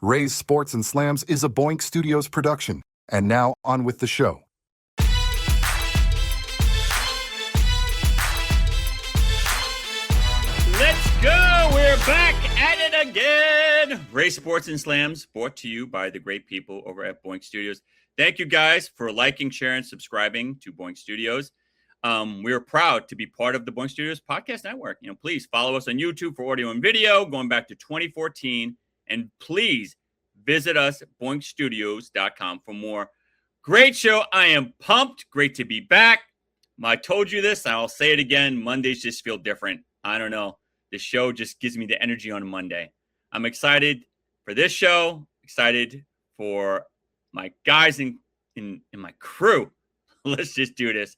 Ray's Sports and Slams is a Boink Studios production. And now, on with the show. Let's go! We're back at it again! Ray's Sports and Slams, brought to you by the great people over at Boink Studios. Thank you guys for liking, sharing, subscribing to Boink Studios. We are proud to be part of the Boink Studios podcast network. Please follow us on YouTube for audio and video going back to 2014. And please visit us at boinkstudios.com for more. Great show. I am pumped. Great to be back. I told you this. I'll say it again. Mondays just feel different. I don't know. This show just gives me the energy on a Monday. I'm excited for this show. Excited for my guys in my crew. Let's just do this.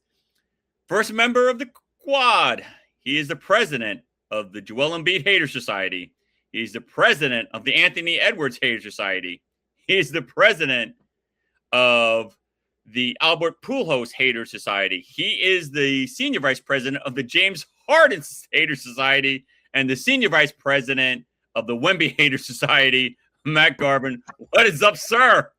First member of the quad. He is the president of the Joel Embiid Hater Society. He's the president of the Anthony Edwards Hater Society. He's the president of the Albert Pujols Hater Society. He is the senior vice president of the James Harden Hater Society and the senior vice president of the Wemby Hater Society, Mack Garvin. What is up, sir?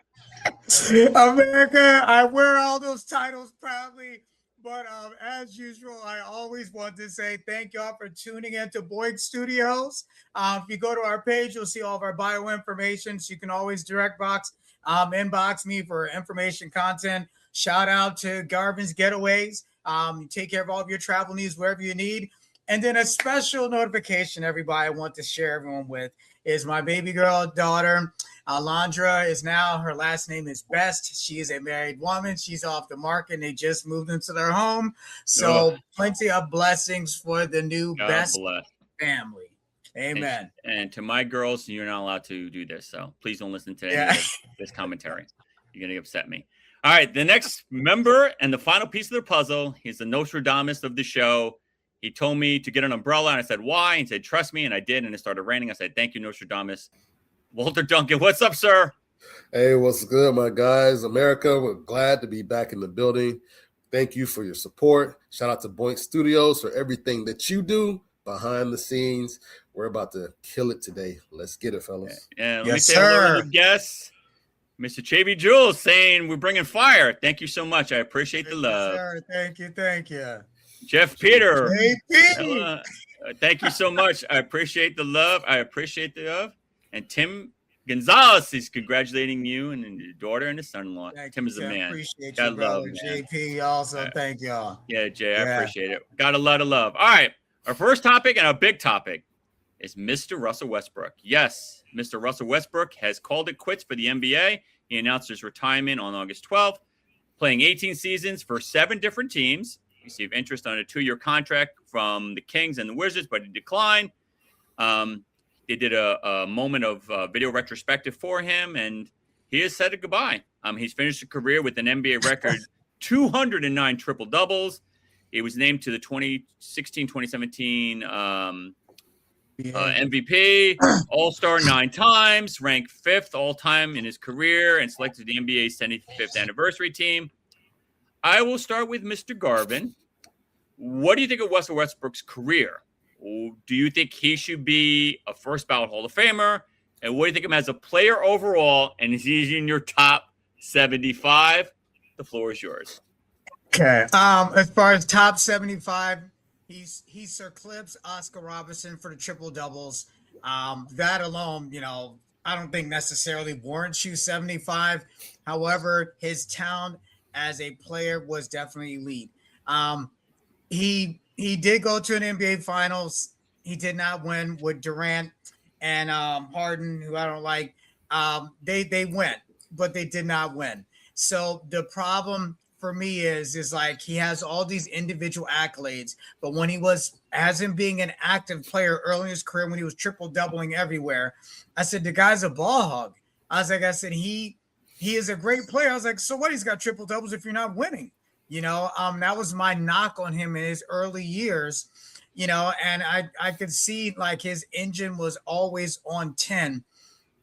America, I wear all those titles proudly. But as usual, I always want to say thank y'all for tuning in to Boink Studios. If you go to our page, you'll see all of our bio information. So you can always inbox me for information content. Shout out to Garvin's Getaways. You take care of all of your travel needs wherever you need. And then a special notification, everybody, I want to share everyone with is my baby girl daughter. Alondra is now, her last name is Best. She is a married woman. She's off the market and they just moved into their home. So plenty of blessings for the new Best family. Amen. And to my girls, you're not allowed to do this. So please don't listen to any of this commentary. You're going to upset me. All right. The next member and the final piece of the puzzle, he's the Nostradamus of the show. He told me to get an umbrella, and I said, why? He said, trust me, and I did, and it started raining. I said, thank you, Nostradamus. Walter Duncan, what's up, sir? Hey, what's good, my guys? America, we're glad to be back in the building. Thank you for your support. Shout out to Boink Studios for everything that you do behind the scenes. We're about to kill it today. Let's get it, fellas. Yeah, let me say hello to the guests. Mr. Chavy Jules saying we're bringing fire. Thank you so much. I appreciate the love. Sir. Thank you. Jeff Peter. Thank you so much. I appreciate the love. And Tim Gonzalez is congratulating you and your daughter and his son-in-law. Tim is a man. Appreciate you, brother. JP also, thank y'all. Yeah, Jay, I appreciate it. Got a lot of love. All right, our first topic and our big topic is Mr. Russell Westbrook. Yes, Mr. Russell Westbrook has called it quits for the NBA. He announced his retirement on August 12th, playing 18 seasons for 7 different teams. He received interest on a 2-year contract from the Kings and the Wizards, but he declined. They did a moment of video retrospective for him, and he has said it goodbye. He's finished a career with an NBA record 209 triple-doubles. He was named to the 2016-2017 MVP, All-Star 9 times, ranked 5th all-time in his career, and selected the NBA's 75th anniversary team. I will start with Mr. Garvin. What do you think of Russell Westbrook's career? Do you think he should be a first ballot Hall of Famer? And what do you think of him as a player overall? And is he in your top 75? The floor is yours. Okay. As far as top 75, he surclips Oscar Robertson for the triple doubles. That alone, I don't think necessarily warrants you 75. However, his talent as a player was definitely elite. He did go to an NBA Finals. He did not win with Durant and Harden, who I don't like. They went, but they did not win. So the problem for me is like he has all these individual accolades, but when he was, as in being an active player early in his career, when he was triple doubling everywhere, I said the guy's a ball hog. I said he is a great player. I was like, so what? He's got triple doubles if you're not winning. That was my knock on him in his early years, and I could see like his engine was always on 10,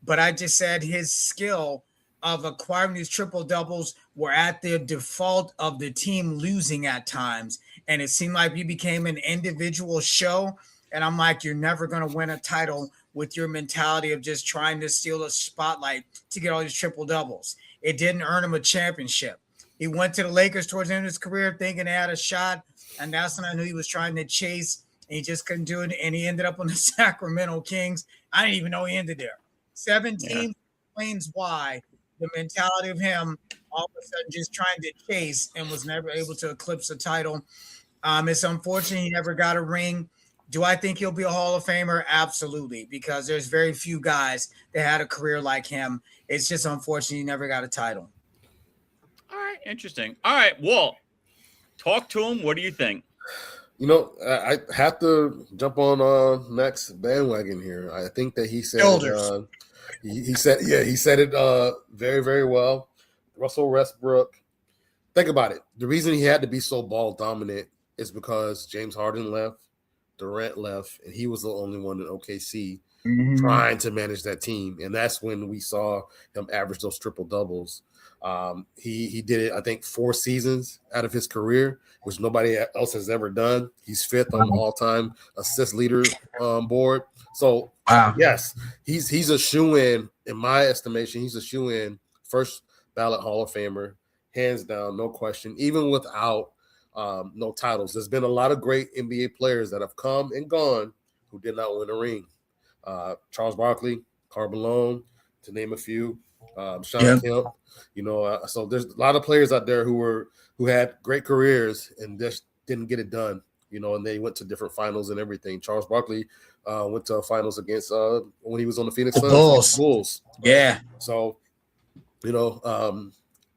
but I just said his skill of acquiring these triple doubles were at the default of the team losing at times. And it seemed like he became an individual show. And I'm like, you're never going to win a title with your mentality of just trying to steal a spotlight to get all these triple doubles. It didn't earn him a championship. He went to the Lakers towards the end of his career thinking they had a shot. And that's when I knew he was trying to chase, and he just couldn't do it. And he ended up on the Sacramento Kings. I didn't even know he ended there. 17 explains why the mentality of him all of a sudden just trying to chase and was never able to eclipse a title. It's unfortunate he never got a ring. Do I think he'll be a Hall of Famer? Absolutely, because there's very few guys that had a career like him. It's just unfortunate he never got a title. All right, interesting. All right, Walt, talk to him. What do you think? You know, I have to jump on Mack's bandwagon here. I think that he said he said it very, very well. Russell Westbrook. Think about it. The reason he had to be so ball dominant is because James Harden left, Durant left, and he was the only one in OKC trying to manage that team. And that's when we saw him average those triple doubles. He did it, I think, 4 seasons out of his career, which nobody else has ever done. He's 5th on the all-time assist leader board. So, yes, he's a shoo-in my estimation. He's a shoo-in first ballot Hall of Famer, hands down, no question. Even without no titles, there's been a lot of great NBA players that have come and gone who did not win a ring. Charles Barkley, Karl Malone, to name a few. Sean Kemp, so there's a lot of players out there who had great careers and just didn't get it done, and they went to different finals and everything. Charles Barkley went to finals against when he was on the Phoenix Suns, Bulls. Right? Yeah. So,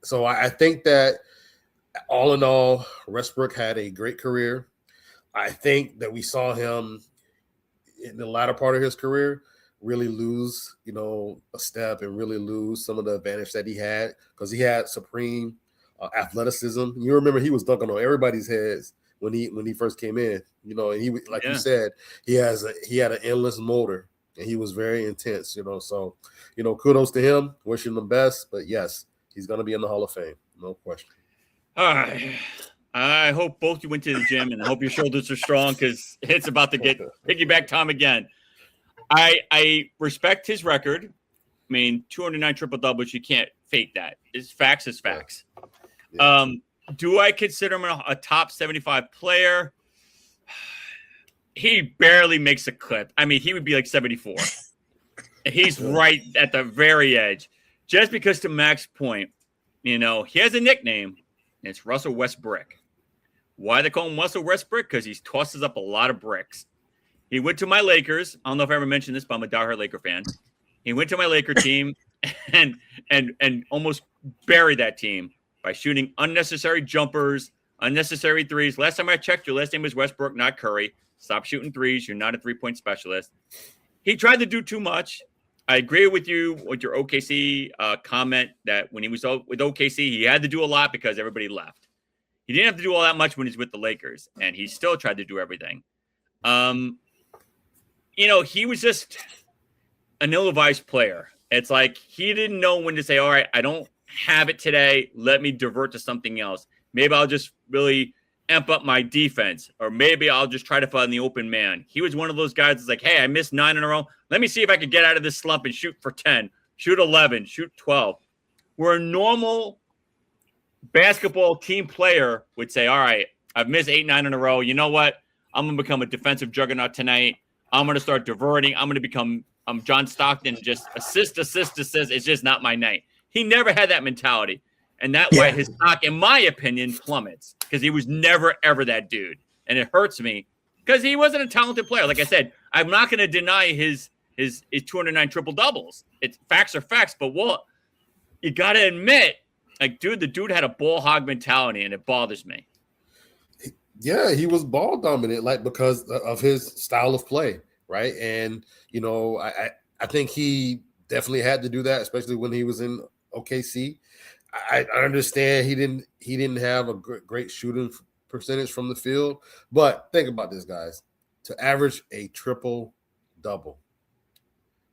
so I think that all in all, Westbrook had a great career. I think that we saw him in the latter part of his career really lose, a step and really lose some of the advantage that he had because he had supreme athleticism. You remember he was dunking on everybody's heads when he first came in, and he, like you said, he had an endless motor and he was very intense, so, kudos to him, wishing him the best, but yes, he's going to be in the Hall of Fame. No question. All right. I hope both you went to the gym and I hope your shoulders are strong because it's about to get piggyback time again. I respect his record. I mean, 209 triple doubles, you can't fake that. It's facts is facts. Yeah. Do I consider him a top 75 player? He barely makes a clip. I mean, he would be like 74. He's right at the very edge. Just because, to Mack's point, he has a nickname, and it's Russell Westbrook. Why they call him Russell Westbrook? Because he tosses up a lot of bricks. He went to my Lakers. I don't know if I ever mentioned this, but I'm a diehard Laker fan. He went to my Laker team and almost buried that team by shooting unnecessary jumpers, unnecessary threes. Last time I checked, your last name was Westbrook, not Curry. Stop shooting threes. You're not a three-point specialist. He tried to do too much. I agree with you with your OKC comment that when he was with OKC, he had to do a lot because everybody left. He didn't have to do all that much when he's with the Lakers, and he still tried to do everything. He was just an ill-advised player. It's like he didn't know when to say, all right, I don't have it today. Let me divert to something else. Maybe I'll just really amp up my defense, or maybe I'll just try to find the open man. He was one of those guys that's like, hey, I missed 9 in a row. Let me see if I could get out of this slump and shoot for 10, shoot 11, shoot 12. Where a normal basketball team player would say, all right, I've missed 8, 9 in a row. You know what? I'm going to become a defensive juggernaut tonight. I'm going to start diverting. I'm going to become John Stockton, just assist. It's just not my night. He never had that mentality. And that's why his stock, in my opinion, plummets because he was never, ever that dude. And it hurts me because he wasn't a talented player. Like I said, I'm not going to deny his 209 triple doubles. It's facts are facts. But Walt, you got to admit, like, the dude had a ball hog mentality, and it bothers me. Yeah, he was ball dominant, like because of his style of play, right? And I think he definitely had to do that, especially when he was in OKC. I understand he didn't have a great shooting percentage from the field, but think about this, guys. To average a triple double,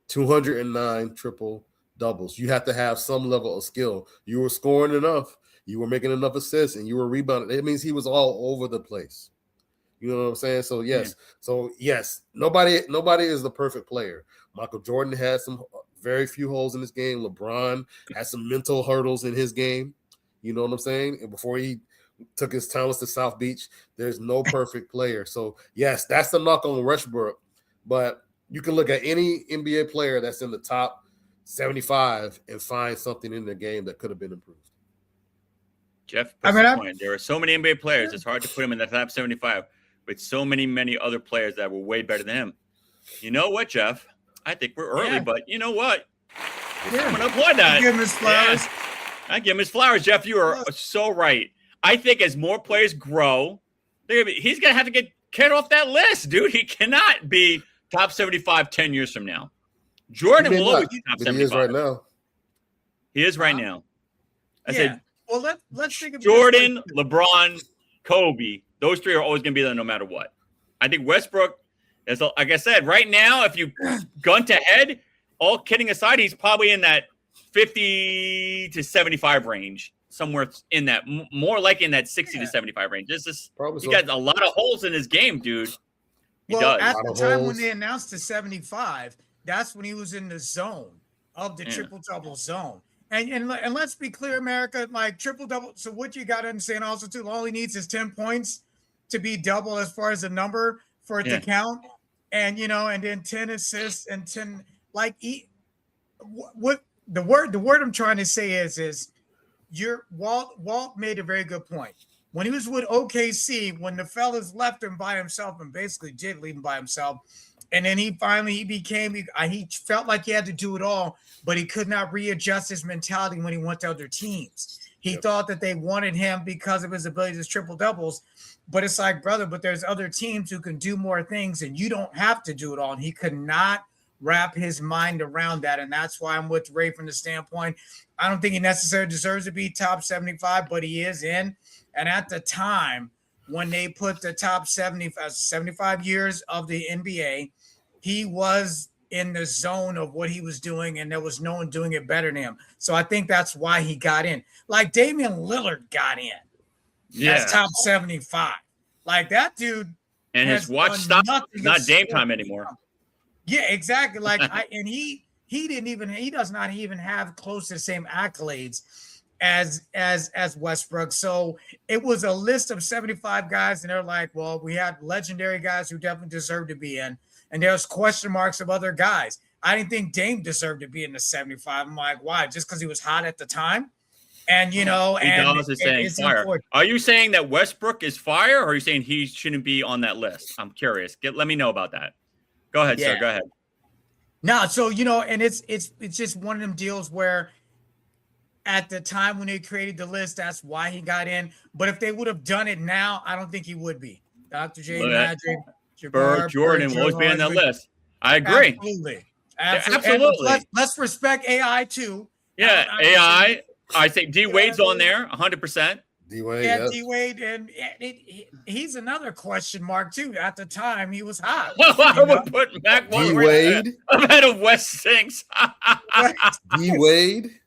209 triple doubles, you have to have some level of skill. You were scoring enough. You were making enough assists and you were rebounding. It means he was all over the place. You know what I'm saying? So yes, nobody is the perfect player. Michael Jordan had some very few holes in his game. LeBron had some mental hurdles in his game. You know what I'm saying? And before he took his talents to South Beach, there's no perfect player. So yes, that's the knock on Westbrook. But you can look at any NBA player that's in the top 75 and find something in the game that could have been improved. Jeff puts the point. There are so many NBA players, it's hard to put him in the top 75 with so many other players that were way better than him. You know what, Jeff? I think we're early, but you know what? I'm going to applaud that. Give him his flowers. Yeah. I give him his flowers, Jeff. You are so right. I think as more players grow, he's going to have to get carried off that list, dude. He cannot be top 75 10 years from now. Jordan will always be top 75. He is right now. He is right now. I said, well, let's think of Jordan, LeBron, Kobe. Those three are always going to be there no matter what. I think Westbrook, like I said, right now, if you gun to head, all kidding aside, he's probably in that 50 to 75 range, somewhere in that, more like in that 60 to 75 range. He got a lot of holes in his game, dude. He does. At the time when they announced the 75, that's when he was in the zone of the triple-double zone. And let's be clear, America, like triple-double. So what you got to understand also, too, all he needs is 10 points to be double as far as the number for it to count. And, and then 10 assists and 10, what the word I'm trying to say is Walt made a very good point. When he was with OKC, when the fellas left him by himself and basically did leave him by himself, and then he felt like he had to do it all, but he could not readjust his mentality when he went to other teams. He thought that they wanted him because of his ability to triple doubles, but it's like, brother, but there's other teams who can do more things and you don't have to do it all. And he could not wrap his mind around that. And that's why I'm with Ray from the standpoint. I don't think he necessarily deserves to be top 75, but he is in. And at the time when they put the top 75 years of the NBA, he was in the zone of what he was doing, and there was no one doing it better than him. So I think that's why he got in. Like Damian Lillard got in as top 75. Like that dude. And his watch stopped. Not Dame time anymore. Yeah, exactly. Like he does not even have close to the same accolades as Westbrook. So it was a list of 75 guys, and they're like, well, we had legendary guys who definitely deserve to be in, and there's question marks of other guys. I didn't think Dame deserved to be in the 75. I'm like, why? Just because he was hot at the time? And saying fire. Are you saying that Westbrook is fire, or are you saying he shouldn't be on that list? I'm curious. Let me know about that. Go ahead, sir. Go ahead. No, so and it's just one of them deals where at the time when they created the list, that's why he got in. But if they would have done it now, I don't think he would be. Dr. J, Magic, Jordan will always be on that list. I agree. Absolutely. Let's respect AI too. Yeah, AI. I think D Wade's on there, 100%. D Wade, D Wade, and he's another question mark too. At the time, he was hot. I would put Mack D Wade ahead of West Sinks. D Wade.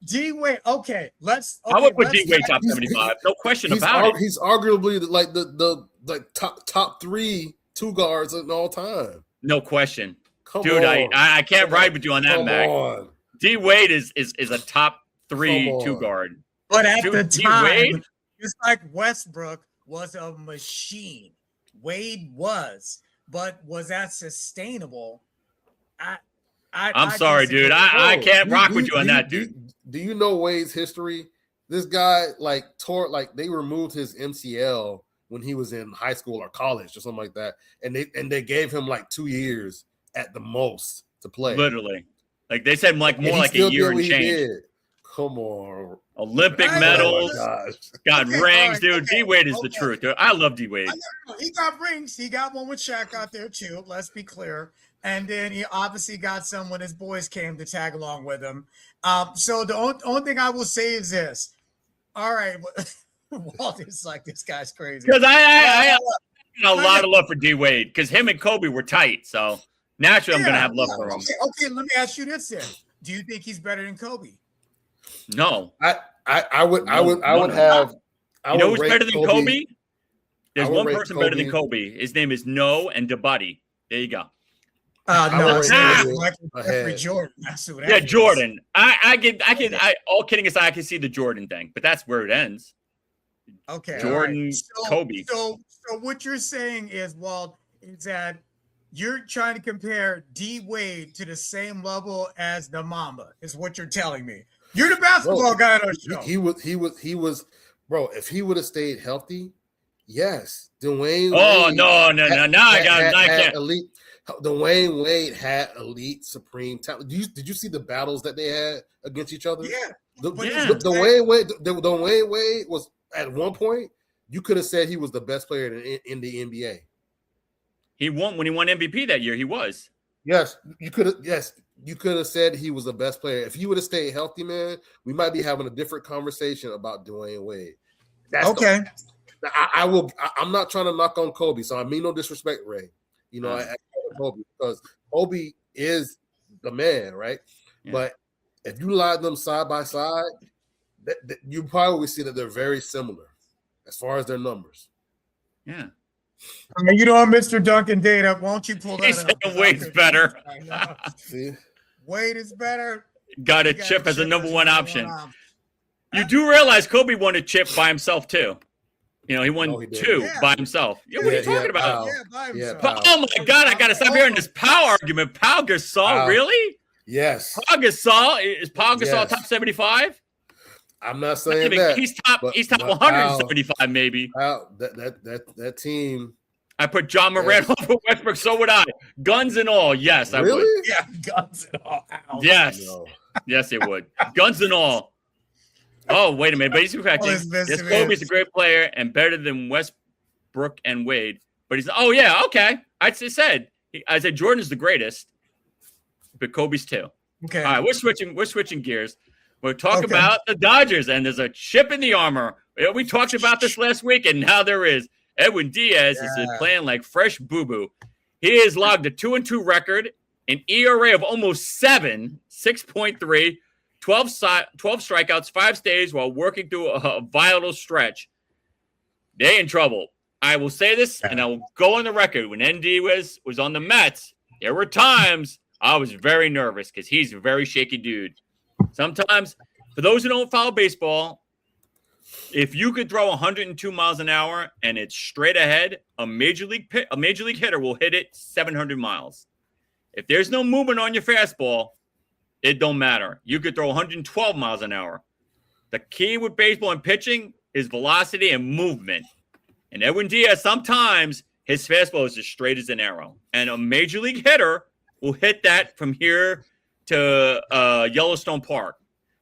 D Wade. Okay, I would put D Wade top 75. No question about it. He's arguably like the top 3 two guards in all time. No question, Come dude. on. I can't ride with you on that, Mac. D Wade is a top 3 two guard. But at the time, it's like Westbrook was a machine. Wade was, but was that sustainable? I'm sorry, dude. I can't rock with you on that, dude. Do you know Wade's history? This guy they removed his MCL when he was in high school or college or something like that, and they gave him like 2 years at the most to play. Literally, like they said, more like a year and change. Come on. Olympic medals. Got rings, dude. D Wade is the truth, dude. I love D Wade. He got rings. He got one with Shaq out there, too. Let's be clear. And then he obviously got some when his boys came to tag along with him. So the only thing I will say is this. All right. Walt is like, this guy's crazy. Because I have a lot of love for D Wade because him and Kobe were tight. So naturally, I'm going to have love for him. Okay, let me ask you this then. Do you think he's better than Kobe? No. I would have. You know who's better than Kobe? There's would one rate person better than Kobe. His name is No and Dabuddy. There you go. No, it's Kobe Michael Jeffrey ahead. Jordan. That's who that Yeah, is. Jordan. All kidding aside, I can see the Jordan thing, but that's where it ends. Okay, Jordan, all right. Kobe. So what you're saying is, Walt, is that you're trying to compare D Wade to the same level as the Mamba, is what you're telling me. You're the basketball guy on the show. He was, bro. If he would have stayed healthy, yes, Dwayne. Oh Wade no! I can't. Elite. Dwayne Wade had elite, supreme talent. Did you see the battles that they had against each other? Yeah. Dwayne Wade was at one point. You could have said he was the best player in the NBA. He won when he won MVP that year. He was. Yes, you could have. Yes, you could have said he was the best player. If he would have stayed healthy, man, we might be having a different conversation about Dwayne Wade. That's okay. I will. I'm not trying to knock on Kobe, so I mean no disrespect, Ray. You know, I Kobe because Kobe is the man, right? Yeah. But if you lie them side by side, you probably will see that they're very similar as far as their numbers. Yeah. I mean, Mr. Duncan data. Won't you pull that up? Wade's better. See, Wade is better. Got a chip as a number one option. You do realize Kobe won a chip by himself too. You know, he won two by himself. Yeah, what are you talking about? By himself. Oh my God, I gotta stop hearing this Pau argument. Pau Gasol, really? Yes. Pau Gasol is Pau Gasol top 75? I'm not saying that. He's top 175, maybe. That team. I put John Morant over Westbrook, so would I. Guns and all, yes, I would. Yeah, guns and all. Ow. Yes. No. Yes, it would. Guns and all. Oh, wait a minute. But he's correct. Yes, Kobe's a great player and better than Westbrook and Wade. But he's okay. I said Jordan's the greatest, but Kobe's too. Okay. All right, we're switching gears. We'll talk about the Dodgers, and there's a chip in the armor. We talked about this last week, and now there is. Edwin Díaz is playing like fresh boo-boo. He has logged a 2-2 record, an ERA of almost 7, 6.3, 12 strikeouts, 5 stays while working through a vital stretch. They're in trouble. I will say this, and I will go on the record. When ND was on the Mets, there were times I was very nervous because he's a very shaky dude. Sometimes, for those who don't follow baseball, if you could throw 102 miles an hour and it's straight ahead, a major league hitter will hit it 700 miles. If there's no movement on your fastball, it don't matter. You could throw 112 miles an hour. The key with baseball and pitching is velocity and movement. And Edwin Díaz, sometimes his fastball is as straight as an arrow. And a major league hitter will hit that from here to Yellowstone Park.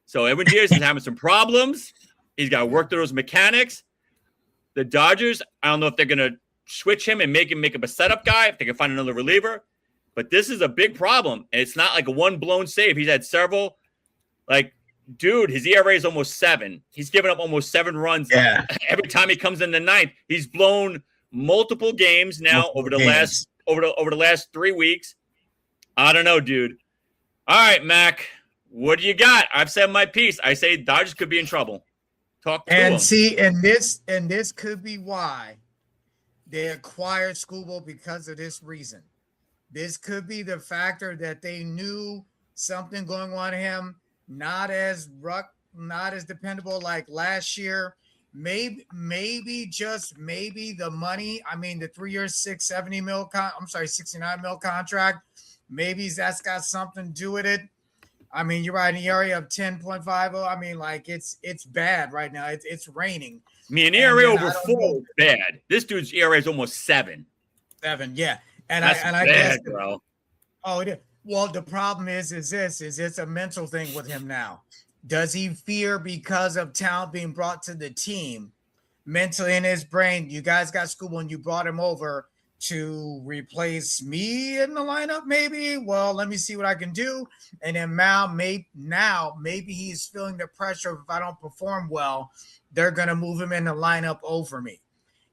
So Edwin Díaz is having some problems. He's got to work through those mechanics. The Dodgers, I don't know if they're going to switch him and make him a setup guy, if they can find another reliever. But this is a big problem. And it's not like a one blown save. He's had several. Like, dude, his ERA is almost 7. He's given up almost 7 runs every time he comes in the ninth. He's blown multiple games now over the last 3 weeks. I don't know, dude. All right, Mac, what do you got? I've said my piece. I say Dodgers could be in trouble. Talk to him. See, and this could be why they acquired Scooble, because of this reason. This could be the factor that they knew something going on to him, not as dependable like last year. Maybe the money. I mean, the 3 year, $69 mil contract. Maybe that's got something to do with it. I mean, you're right, an ERA of 10.50. I mean, like it's bad right now. It's raining. I mean, an ERA over 4 is bad. This dude's ERA is almost 7. 7, yeah. And that's I bad, guess, bro. Oh, it is. Well, the problem is it's a mental thing with him now. Does he fear because of talent being brought to the team? Mentally in his brain, you guys got Scooble and you brought him over to replace me in the lineup, maybe. Well, let me see what I can do. And then maybe he's feeling the pressure of, if I don't perform well, they're gonna move him in the lineup over me.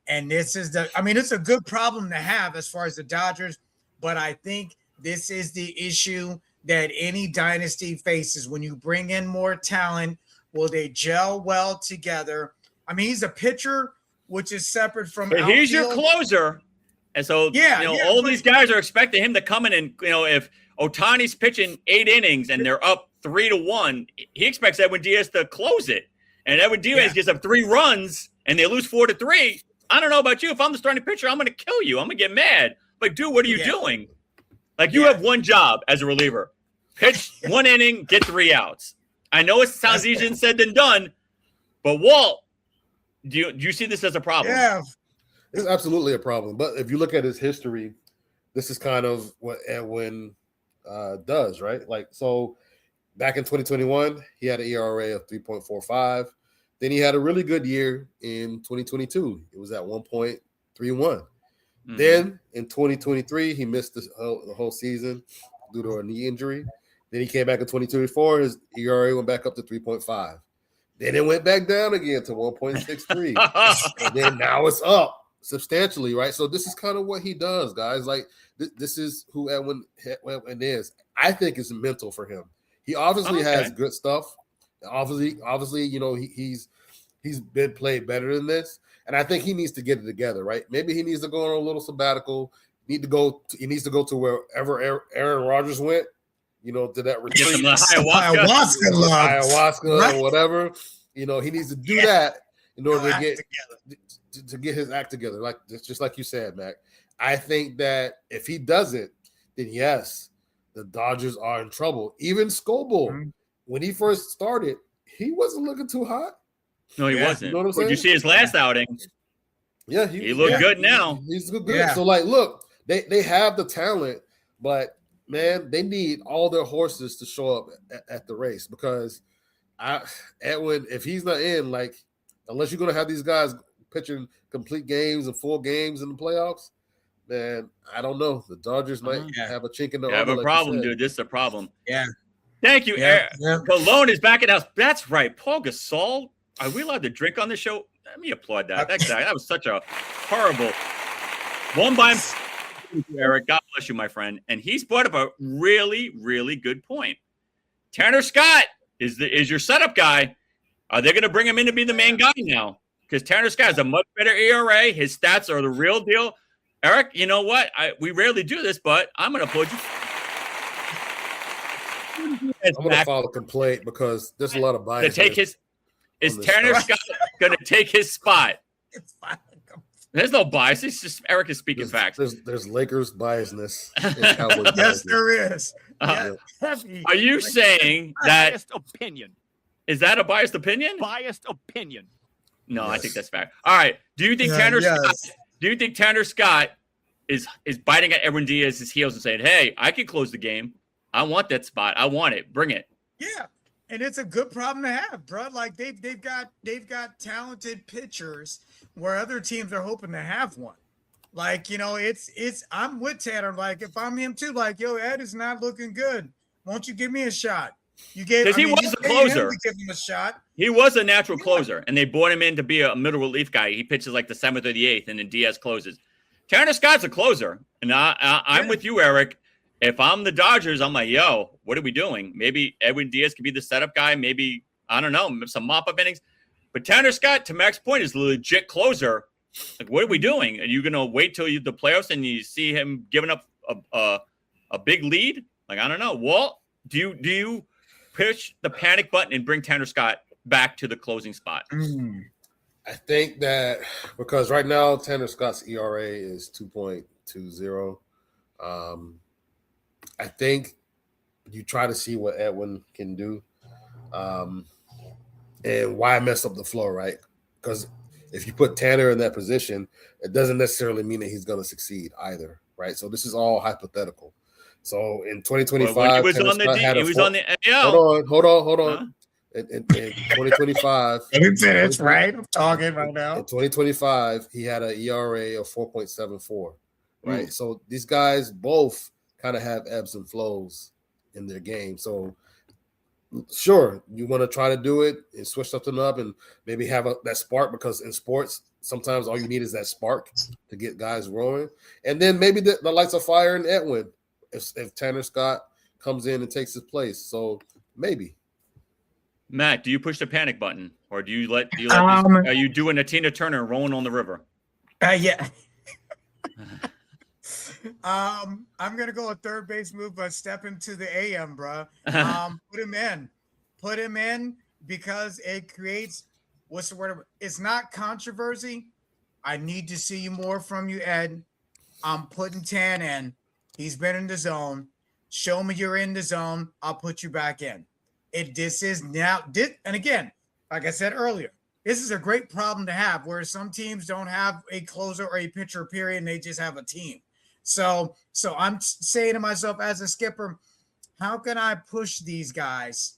And it's a good problem to have as far as the Dodgers, but I think this is the issue that any dynasty faces. When you bring in more talent, will they gel well together? I mean, he's a pitcher which is separate from But he's your outfield. closer. And so, all these guys are expecting him to come in and, if Ohtani's pitching 8 innings and they're up 3-1, he expects Edwin Díaz to close it. And Edwin Díaz gets up 3 runs and they lose 4-3. I don't know about you. If I'm the starting pitcher, I'm going to kill you. I'm going to get mad. Like, dude, what are you doing? Like, you have one job as a reliever. Pitch 1 inning, get 3 outs. I know it sounds easier said than done, but Walt, do you see this as a problem? Yeah. It's absolutely a problem. But if you look at his history, this is kind of what Edwin does, right? Like, so back in 2021, he had an ERA of 3.45. Then he had a really good year in 2022. It was at 1.31. Mm-hmm. Then in 2023, he missed the whole season due to a knee injury. Then he came back in 2024. His ERA went back up to 3.5. Then it went back down again to 1.63. And then now it's up substantially, right? So this is kind of what he does, guys. Like, this is who Edwin is. I think it's mental for him. He obviously has good stuff. Obviously, he's been played better than this, and I think he needs to get it together, right? Maybe he needs to go on a little sabbatical. He needs to go to wherever Aaron Rodgers went, to that retreat, ayahuasca right? or whatever. He needs to do that in order to get his act together. Like, just like you said, Mac. I think that if he doesn't, then yes, the Dodgers are in trouble. Even Scoble, when he first started, he wasn't looking too hot. No, he wasn't. You know what I'm saying? Did you see his last outing? Yeah, he looked good now. He's good. Yeah. So, like, look, they have the talent, but man, they need all their horses to show up at the race, because Edwin, if he's not in, like, unless you're going to have these guys pitching complete games and full games in the playoffs, man, I don't know. The Dodgers might have a chink in the armor. Have a problem, dude. This is a problem. Yeah. Thank you, Eric. Cologne is back at house. That's right. Paul Gasol. Are we allowed to drink on the show? Let me applaud that. That was such a horrible one by himself. Eric, God bless you, my friend. And he's brought up a really, really good point. Tanner Scott is your setup guy. Are they going to bring him in to be the main guy now? Because Tanner Scott has a much better ERA. His stats are the real deal. Eric, you know what? We rarely do this, but I'm going to applaud you. I'm going to file a complaint because there's a lot of bias. Is Tanner Scott going to take his spot? There's no bias. It's just Eric is speaking facts. There's Lakers biasness. Yes, there is. Are you saying that biased opinion? Is that a biased opinion? Biased opinion. No, yes. I think that's fact. All right. Do you think Tanner Scott is biting at Edwin Díaz's heels and saying, "Hey, I can close the game. I want that spot. I want it. Bring it." Yeah. And it's a good problem to have, bro. Like they've got talented pitchers where other teams are hoping to have one. Like, it's I'm with Tanner. Like, if I'm him too, like, yo, Ed is not looking good. Won't you give me a shot? He was a closer. Give him a shot. He was a natural closer, and they brought him in to be a middle relief guy. He pitches like the 7th or the 8th, and then Diaz closes. Tanner Scott's a closer, and I'm with you, Eric. If I'm the Dodgers, I'm like, yo, what are we doing? Maybe Edwin Díaz could be the setup guy. Maybe, I don't know, some mop-up innings. But Tanner Scott, to Mack's point, is a legit closer. Like, what are we doing? Are you going to wait till the playoffs and you see him giving up a big lead? Like, I don't know. Walt, do you push the panic button and bring Tanner Scott back to the closing spot? I think that because right now Tanner Scott's ERA is 2.20. I think you try to see what Edwin can do, and why mess up the flow, right? Because if you put Tanner in that position, it doesn't necessarily mean that he's going to succeed either, right? So this is all hypothetical. So in 2025, he was on the AL. Hold on. In 2025, let me finish, right? I'm talking right now. In 2025, he had an ERA of 4.74, right? So these guys both kind of have ebbs and flows in their game. So sure, you want to try to do it and switch something up and maybe have that spark, because in sports, sometimes all you need is that spark to get guys rolling. And then maybe the lights are fire in Edwin if Tanner Scott comes in and takes his place. So maybe. Matt, do you push the panic button? Or do you let are you doing a Tina Turner rolling on the river? Yeah. I'm gonna go a third base move, but step him to the AM, bro. Put him in because it creates what's the word? It's not controversy. I need to see more from you, Ed. I'm putting Tan in. He's been in the zone. Show me you're in the zone. I'll put you back in. This is now, and again, like I said earlier, this is a great problem to have where some teams don't have a closer or a pitcher, period, and they just have a team. So I'm saying to myself as a skipper, how can I push these guys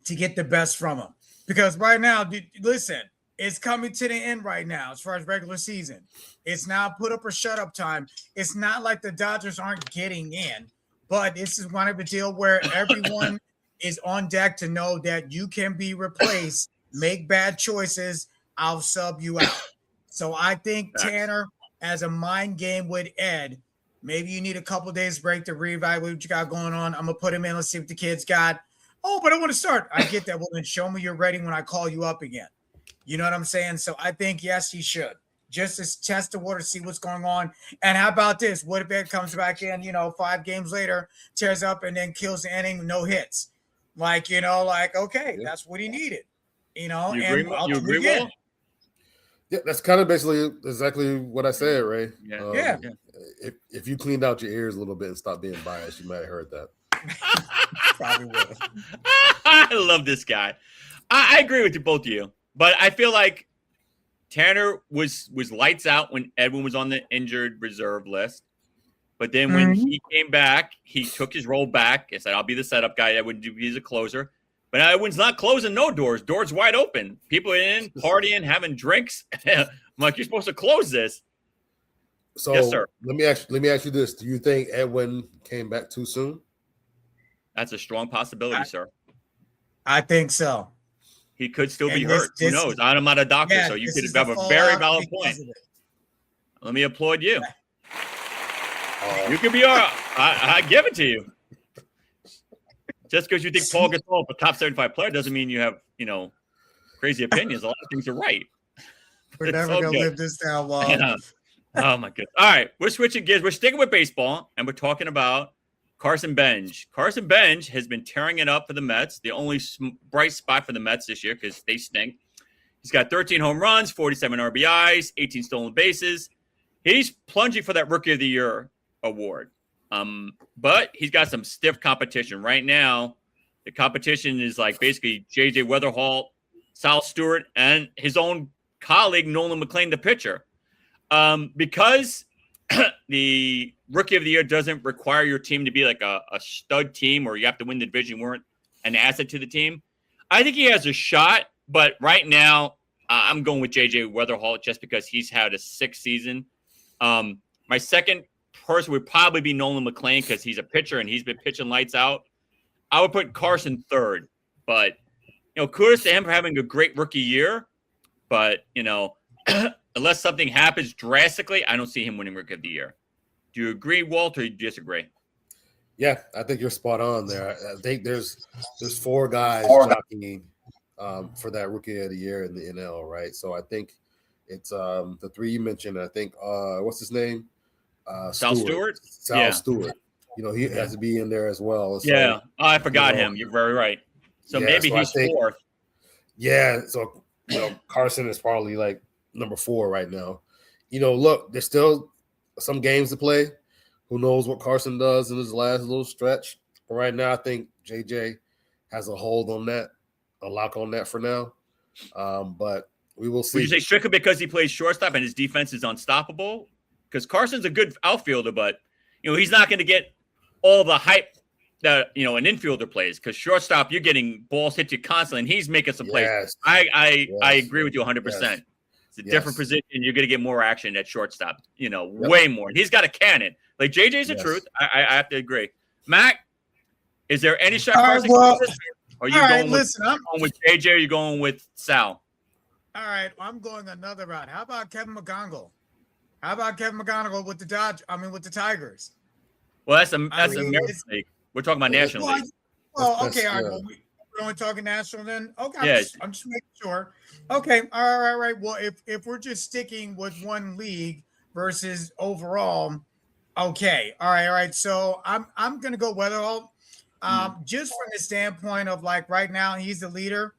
to get the best from them? Because right now, listen, it's coming to the end right now as far as regular season. It's now put up or shut up time. It's not like the Dodgers aren't getting in, but this is one of the deal where everyone is on deck to know that you can be replaced, make bad choices, I'll sub you out. So I think Tanner, as a mind game with Ed, maybe you need a couple days break to reevaluate what you got going on. I'm going to put him in. Let's see what the kids got. Oh, but I want to start. I get that. Well, then show me you're ready when I call you up again. You know what I'm saying? So I think, yes, he should. Just to test the water, see what's going on. And how about this? What if Ed comes back in, 5 games later, tears up, and then kills the inning, no hits? Okay, that's what he needed. You agree, Walt? Yeah, that's kind of basically exactly what I said, Ray. Yeah. If you cleaned out your ears a little bit and stopped being biased, you might have heard that. Probably will. I love this guy. I agree with both of you, but I feel like Tanner was lights out when Edwin was on the injured reserve list. But then when he came back, he took his role back and said, I'll be the setup guy. Edwin be the closer. But Edwin's not closing no doors. Doors wide open. People in, partying, having drinks. I'm like, you're supposed to close this. So yes, sir. Let me ask you this. Do you think Edwin came back too soon? That's a strong possibility, sir. I think so. He could still be hurt. Who knows? I'm not a doctor, so you could have a very valid point. Let me applaud you. You could be all right. I give it to you. Just because you think Paul Gasol is a top 75 player doesn't mean you have, crazy opinions. A lot of things are right. We're never going to live this down long. Oh, my goodness. All right. We're switching gears. We're sticking with baseball, and we're talking about Carson Bench. Carson Bench has been tearing it up for the Mets, the only bright spot for the Mets this year because they stink. He's got 13 home runs, 47 RBIs, 18 stolen bases. He's plunging for that Rookie of the Year award. But he's got some stiff competition. Right now, the competition is like basically J.J. Weatherholt, Sal Stewart, and his own colleague, Nolan McLean, the pitcher. Because the Rookie of the Year doesn't require your team to be like a stud team or you have to win the division, weren't an asset to the team. I think he has a shot, but right now I'm going with J.J. Weatherholt just because he's had a 6th season. My second person would probably be Nolan McLean because he's a pitcher and he's been pitching lights out. I would put Carson third, but kudos to him for having a great rookie year. But unless something happens drastically, I don't see him winning Rookie of the Year. Do you agree, Walt, or do you disagree? Yeah, I think you're spot on there. I think there's 4 guys jockeying for that Rookie of the Year in the NL, right? So I think it's the 3 you mentioned. I think what's his name? Sal Stewart. Stewart. He has to be in there as well. So, yeah, I forgot him. You're very right. So maybe he's 4th. Yeah, so Carson is probably like number 4 right now. Look, there's still some games to play. Who knows what Carson does in his last little stretch? But right now, I think JJ has a hold on that, a lock on that for now. But we will see. Would you say strictly because he plays shortstop and his defense is unstoppable? Because Carson's a good outfielder, but he's not going to get all the hype that an infielder plays. Because shortstop, you're getting balls hit you constantly, and he's making some plays. I agree with you 100%. Yes. It's a different position. You're going to get more action at shortstop. Way more. And he's got a cannon. Like JJ's the truth. I have to agree. Mack, is there any shot? Are you going with JJ? Or are you going with Sal? All right, I'm going another route. How about Kevin McGonigal? How about Kevin McGonigal with the Tigers? Well, that's American League. We're talking about National League. Well, okay, all right. only talking national then? Okay, Yes. I'm just making sure. Okay, all right. Well, if we're just sticking with one league versus overall, okay, all right. So I'm gonna go Weatherall. Just from the standpoint of like right now, he's the leader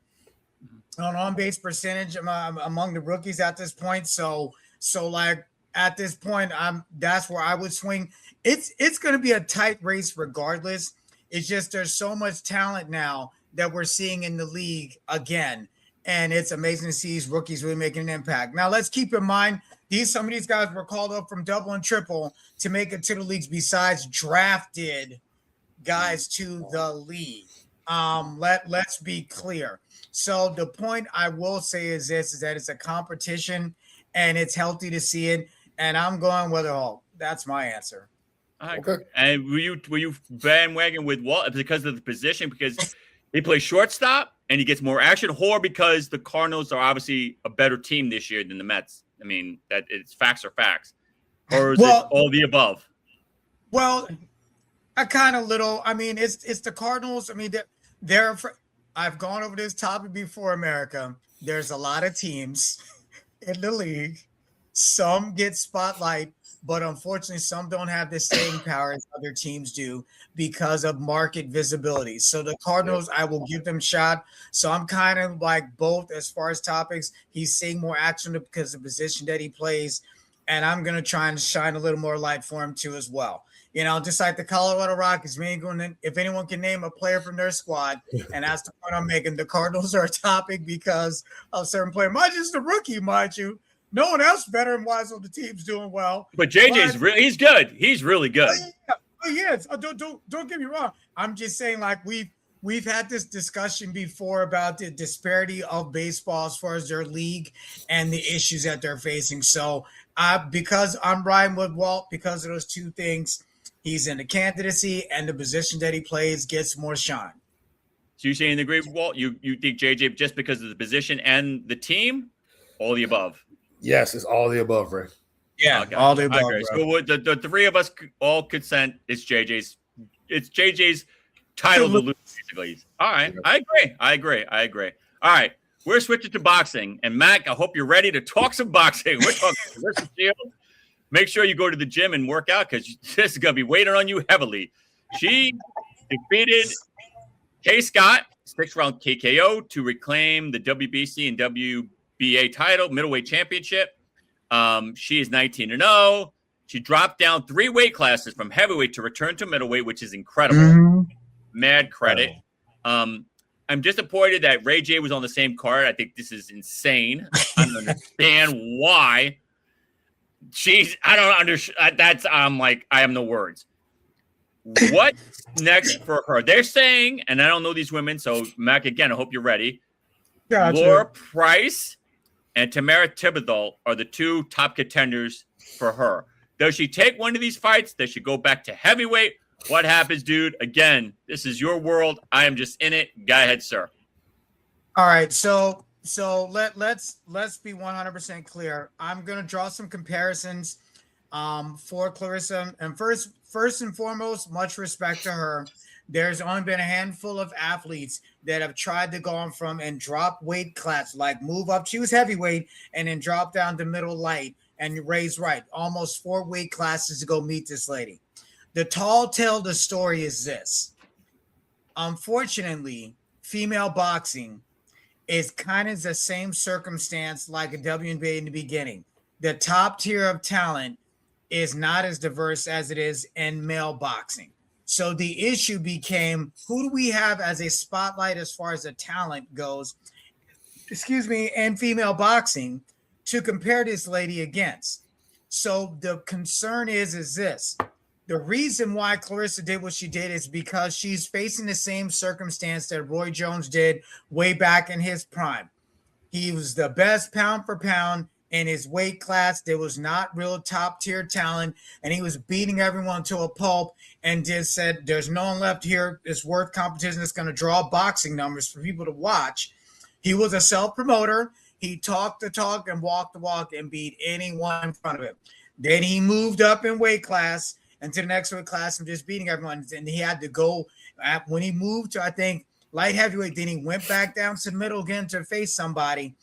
on base percentage among the rookies at this point. So like at this point, that's where I would swing. It's going to be a tight race regardless. It's just there's so much talent now that we're seeing in the league again, and it's amazing to see these rookies really making an impact. Now let's keep in mind some of these guys were called up from double and triple to make it to the leagues besides drafted guys to the league. Let's be clear. So the point I will say is this: is that it's a competition, and it's healthy to see it. And I'm going Weatherall. That's my answer. Okay. And were you bandwagon with Walt because of the position? Because he plays shortstop and he gets more action, or because the Cardinals are obviously a better team this year than the Mets? I mean, that it's facts are facts, or is it all the above? Well, I mean, it's the Cardinals. I mean, I've gone over this topic before, America. There's a lot of teams in the league. Some get spotlight, but unfortunately, some don't have the staying power as other teams do because of market visibility. So the Cardinals, I will give them a shot. So I'm kind of like both as far as topics. He's seeing more action because of the position that he plays, and I'm going to try and shine a little more light for him too as well. You know, just like the Colorado Rockies, if anyone can name a player from their squad, and that's the point I'm making, the Cardinals are a topic because of certain player. Mind just a rookie, mind you. No one else veteran-wise on the team's doing well. But JJ's he's good. He's really good. Yes. Don't get me wrong. I'm just saying, like, we've had this discussion before about the disparity of baseball as far as their league and the issues that they're facing. So because I'm riding with Walt because of those two things, he's in the candidacy and the position that he plays gets more shine. So you're saying agree with Walt? You think JJ just because of the position and the team, all the above? Yes, it's all the above, Ray. Yeah, okay. All the above. So the three of us all consent. It's JJ's title to lose, basically. All right, I agree. All right, we're switching to boxing, and Mack, I hope you're ready to talk some boxing. We're talking Clarissa Shields. Make sure you go to the gym and work out because this is gonna be waiting on you heavily. She defeated Kay Scott 6-round TKO to reclaim the WBC and WBA title, middleweight championship. She is 19-0. She dropped down 3 weight classes from heavyweight to return to middleweight, which is incredible. Mm-hmm. Mad credit. I'm disappointed that Ray J was on the same card. I think this is insane. I don't understand why. I don't understand. I have no words. What's next for her? They're saying, and I don't know these women, so Mack, again, I hope you're ready. Gotcha. Laura Price and Tamara Thibodeau are the 2 top contenders for her. Does she take one of these fights? Does she go back to heavyweight? What happens, dude? Again, this is your world. I am just in it. Go ahead, sir. All right. So let's be 100% clear. I'm gonna draw some comparisons for Clarissa. And first and foremost, much respect to her. There's only been a handful of athletes that have tried to go on from and drop weight class, like move up. She was heavyweight and then drop down to middle light and raise right. Almost 4 weight classes to go meet this lady. The tall tale of the story is this. Unfortunately, female boxing is kind of the same circumstance like a WNBA in the beginning. The top tier of talent is not as diverse as it is in male boxing. So the issue became, who do we have as a spotlight as far as the talent goes, in female boxing to compare this lady against? So the concern is this. The reason why Clarissa did what she did is because she's facing the same circumstance that Roy Jones did way back in his prime. He was the best pound for pound in his weight class. There was not real top tier talent, and he was beating everyone to a pulp and just said, there's no one left here. It's worth competition that's going to draw boxing numbers for people to watch. He was a self-promoter. He talked the talk and walked the walk and beat anyone in front of him. Then he moved up in weight class and to the next weight class and just beating everyone. And he had to go when he moved to, I think, light heavyweight. Then he went back down to middle again to face somebody.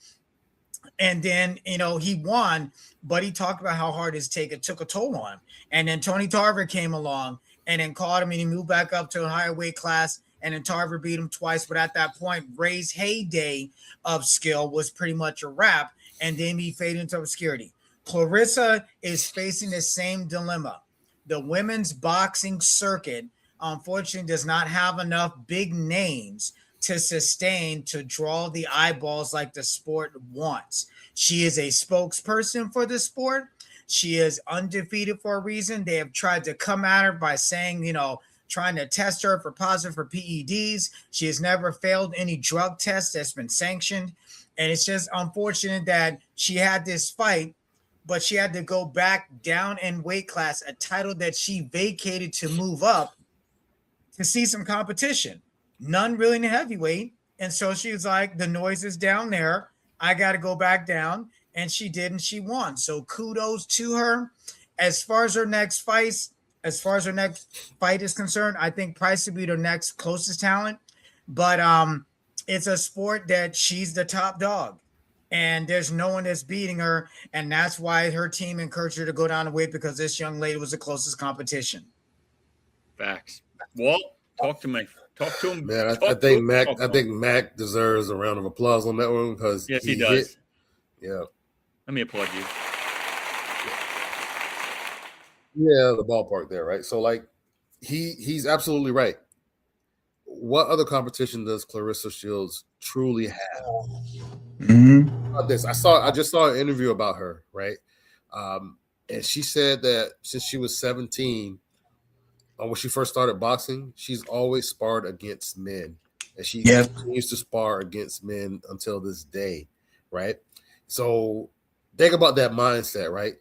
And then, he won, but he talked about how hard it took a toll on him. And then Tony Tarver came along and then caught him, and he moved back up to a higher weight class. And then Tarver beat him twice. But at that point, Ray's heyday of skill was pretty much a wrap. And then he faded into obscurity. Clarissa is facing the same dilemma. The women's boxing circuit, unfortunately, does not have enough big names to sustain, to draw the eyeballs like the sport wants. She is a spokesperson for the sport. She is undefeated for a reason. They have tried to come at her by saying, trying to test her for positive for PEDs. She has never failed any drug test that's been sanctioned. And it's just unfortunate that she had this fight, but she had to go back down in weight class, a title that she vacated to move up to see some competition. None really in the heavyweight. And so she was like, the noise is down there. I got to go back down. And she did, and she won. So kudos to her. As far as her next fight is concerned, I think Price would be the next closest talent. But it's a sport that she's the top dog. And there's no one that's beating her. And that's why her team encouraged her to go down the weight, because this young lady was the closest competition. Facts. Walt, talk to me. Talk to him. Man, I think Mack deserves a round of applause on that one, because yes, he does. Yeah. Let me applaud you. Yeah, the ballpark there, right? So like he's absolutely right. What other competition does Clarissa Shields truly have? About this, I just saw an interview about her, right? And she said that since she was 17, when she first started boxing, she's always sparred against men, and she continues to spar against men until this day, right? So think about that mindset, right?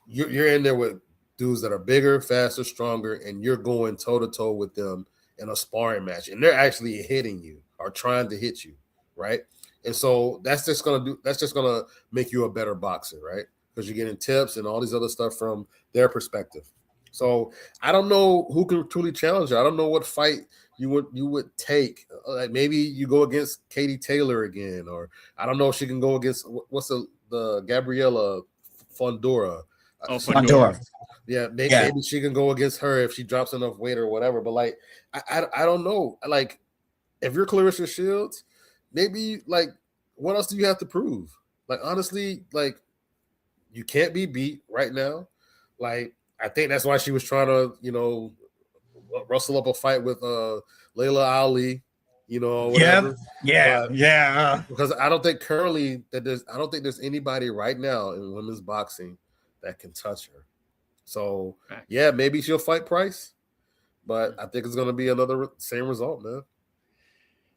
You're in there with dudes that are bigger, faster, stronger, and you're going toe-to-toe with them in a sparring match, and they're actually hitting you or trying to hit you, right? And so that's just gonna make you a better boxer, right? Because you're getting tips and all these other stuff from their perspective. So I don't know who can truly challenge her. I don't know what fight you would take. Like maybe you go against Katie Taylor again, or I don't know if she can go against what's the Gabriela Fondora. Fondora. Yeah, maybe she can go against her if she drops enough weight or whatever. But like, I don't know. Like, if you're Clarissa Shields, maybe like, what else do you have to prove? Like, honestly, like, you can't be beat right now. Like, I think that's why she was trying to, rustle up a fight with Layla Ali, whatever. Yeah. Because I don't think currently there's anybody right now in women's boxing that can touch her. So yeah, maybe she'll fight Price, but I think it's going to be another same result, man.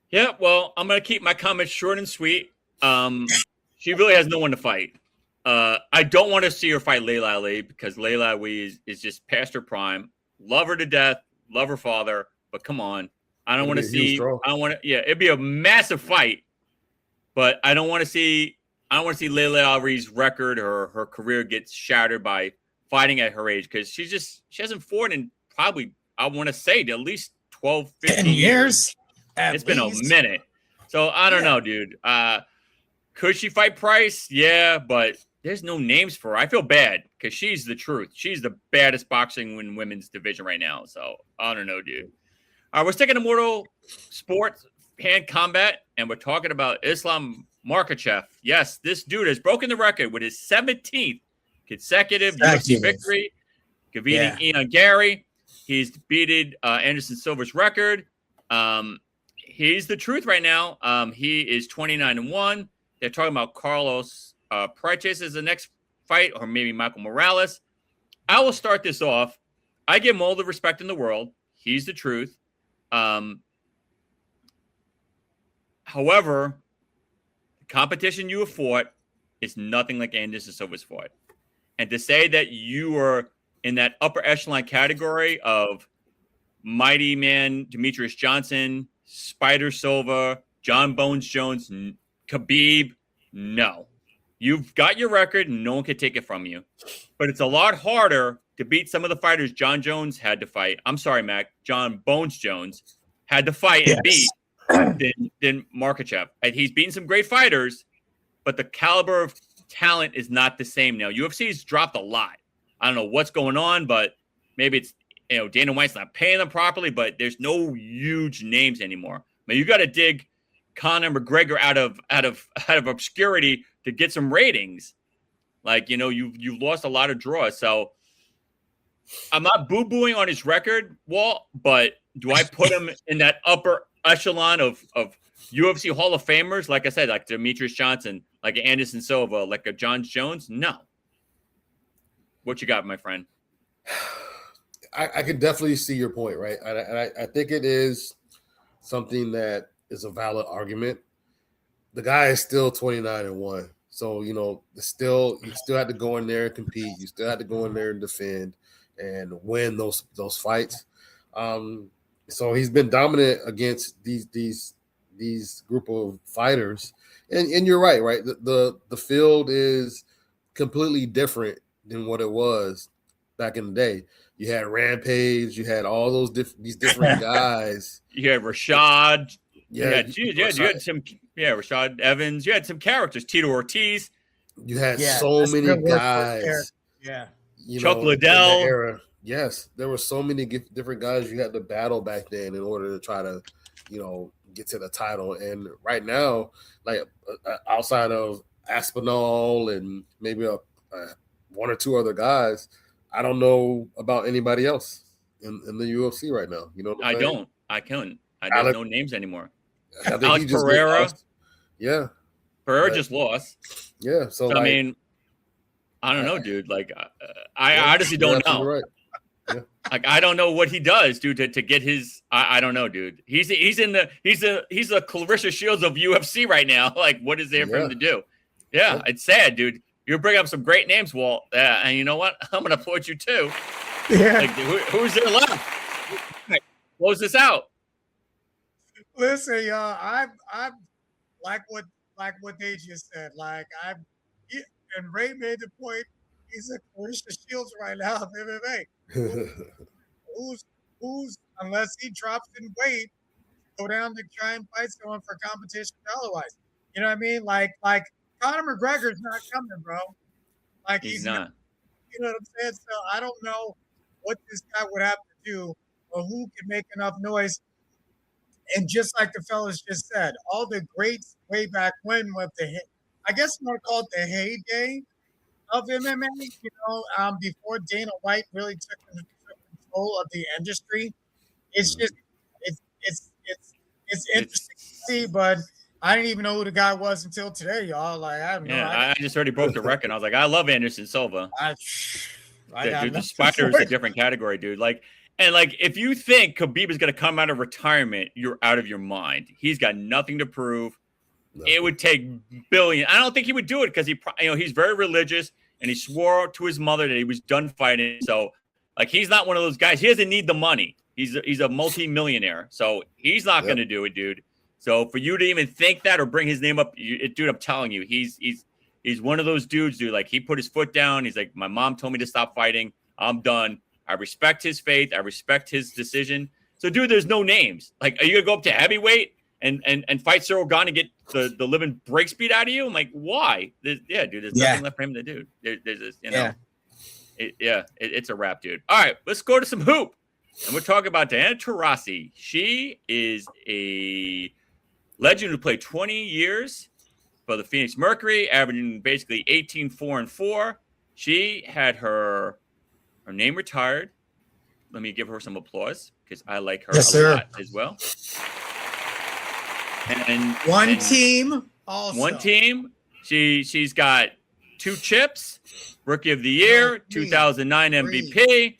Yeah, well, I'm going to keep my comments short and sweet. She really has no one to fight. I don't want to see her fight Layla Ali, because Layla Ali is just past her prime. Love her to death. Love her father. But come on. I don't want to see. It'd be a massive fight. But I don't want to see Layla Ali's record or her career get shattered by fighting at her age, because she hasn't fought in probably, I want to say, at least 12, 15 years. It's been a minute. So I don't know, dude. Could she fight Price? Yeah, but there's no names for her. I feel bad, because she's the truth. She's the baddest boxing in women's division right now. So I don't know, dude. All right, we're sticking to mortal sports, hand combat, and we're talking about Islam Makhachev. Yes, this dude has broken the record with his 17th consecutive UFC victory, beating Ian Gary. He's beaten Anderson Silva's record. He's the truth right now. He is 29-1. They're talking about Carlos Prates as the next fight, or maybe Michael Morales. I will start this off. I give him all the respect in the world. He's the truth. However, the competition you have fought is nothing like Anderson Silva's fought. And to say that you are in that upper echelon category of Mighty Man Demetrius Johnson, Spider Silva, John Bones Jones, Khabib, no. You've got your record, and no one can take it from you. But it's a lot harder to beat some of the fighters John Bones Jones had to fight and beat. than Markachev. And he's beaten some great fighters, but the caliber of talent is not the same now. UFC's dropped a lot. I don't know what's going on, but maybe it's Dana White's not paying them properly, but there's no huge names anymore. I mean, you got to dig Conor McGregor out of obscurity to get some ratings. Like, you've lost a lot of draws. So I'm not boo-booing on his record, Walt, but do I put him in that upper echelon of UFC Hall of Famers? Like I said, like Demetrius Johnson, like Anderson Silva, like a John Jones? No. What you got, my friend? I can definitely see your point, right? I think it is something that is a valid argument. The guy is still 29-1. So, you still had to go in there and compete. You still had to go in there and defend and win those fights. So he's been dominant against these group of fighters. And you're right? The field is completely different than what it was back in the day. You had Rampage, you had all those these different guys. You had Rashad. You had some Rashad Evans. You had some characters. Tito Ortiz. You had so many guys. Yeah. Chuck Liddell. Era. Yes, there were so many different guys you had to battle back then in order to try to, get to the title. And right now, like outside of Aspinall and maybe one or two other guys, I don't know about anybody else in the UFC right now. You know what I'm saying? Don't. I couldn't. I don't know names anymore. Alex Pereira. Yeah. Pereira just lost. Yeah. So I mean, I don't know, dude. Like, I honestly don't know. Right. Yeah. Like, I don't know what he does, dude, to get his. I don't know, dude. He's the Clarissa Shields of UFC right now. Like, what is there for him to do? Yeah, it's sad, dude. You bring up some great names, Walt, and you know what? I'm gonna applaud you too. Yeah. Like, who's there left? Close this out. Listen, y'all. I'm like what they just said. Like and Ray made the point. He's a Clarissa Shields right now of MMA. Who's unless he drops in weight, go down to try and fight someone for competition otherwise. You know what I mean? Like Conor McGregor's not coming, bro. Like he's not. You know what I'm saying? So I don't know what this guy would have to do or who can make enough noise. And just like the fellas just said, all the greats way back when with I guess I'm gonna call it the heyday of MMA, before Dana White really took control of the industry. It's just it's interesting to see, but I didn't even know who the guy was until today, y'all. Like, I have no idea. I just already broke the record. I was like, I love Anderson Silva. Dude, the Spider is a different category, dude. Like, if you think Khabib is going to come out of retirement, you're out of your mind. He's got nothing to prove. No. It would take billions. I don't think he would do it because he's very religious and he swore to his mother that he was done fighting. So, like, he's not one of those guys. He doesn't need the money. He's a multi-millionaire, so he's not going to do it, dude. So for you to even think that or bring his name up, dude, I'm telling you, he's one of those dudes, dude. Like, he put his foot down. He's like, my mom told me to stop fighting. I'm done. I respect his faith. I respect his decision. So, dude, there's no names. Like, are you gonna go up to heavyweight and fight Cyril Gane and get the living breaks beat out of you? I'm like, why? Dude, there's nothing left for him to do. There's this, it's a wrap, dude. All right, let's go to some hoop. And we're talking about Diana Taurasi. She is a legend who played 20 years for the Phoenix Mercury, averaging basically 18-4-4. She had her name retired. Let me give her some applause because I like her a lot as well. And one team. She's got 2 chips, Rookie of the Year, 2009 MVP,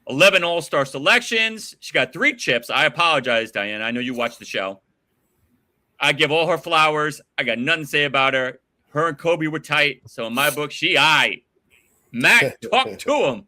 11 All-Star selections. She got 3 chips. I apologize, Diana. I know you watched the show. I give all her flowers. I got nothing to say about her. Her and Kobe were tight. So in my book, Mack, talk to him.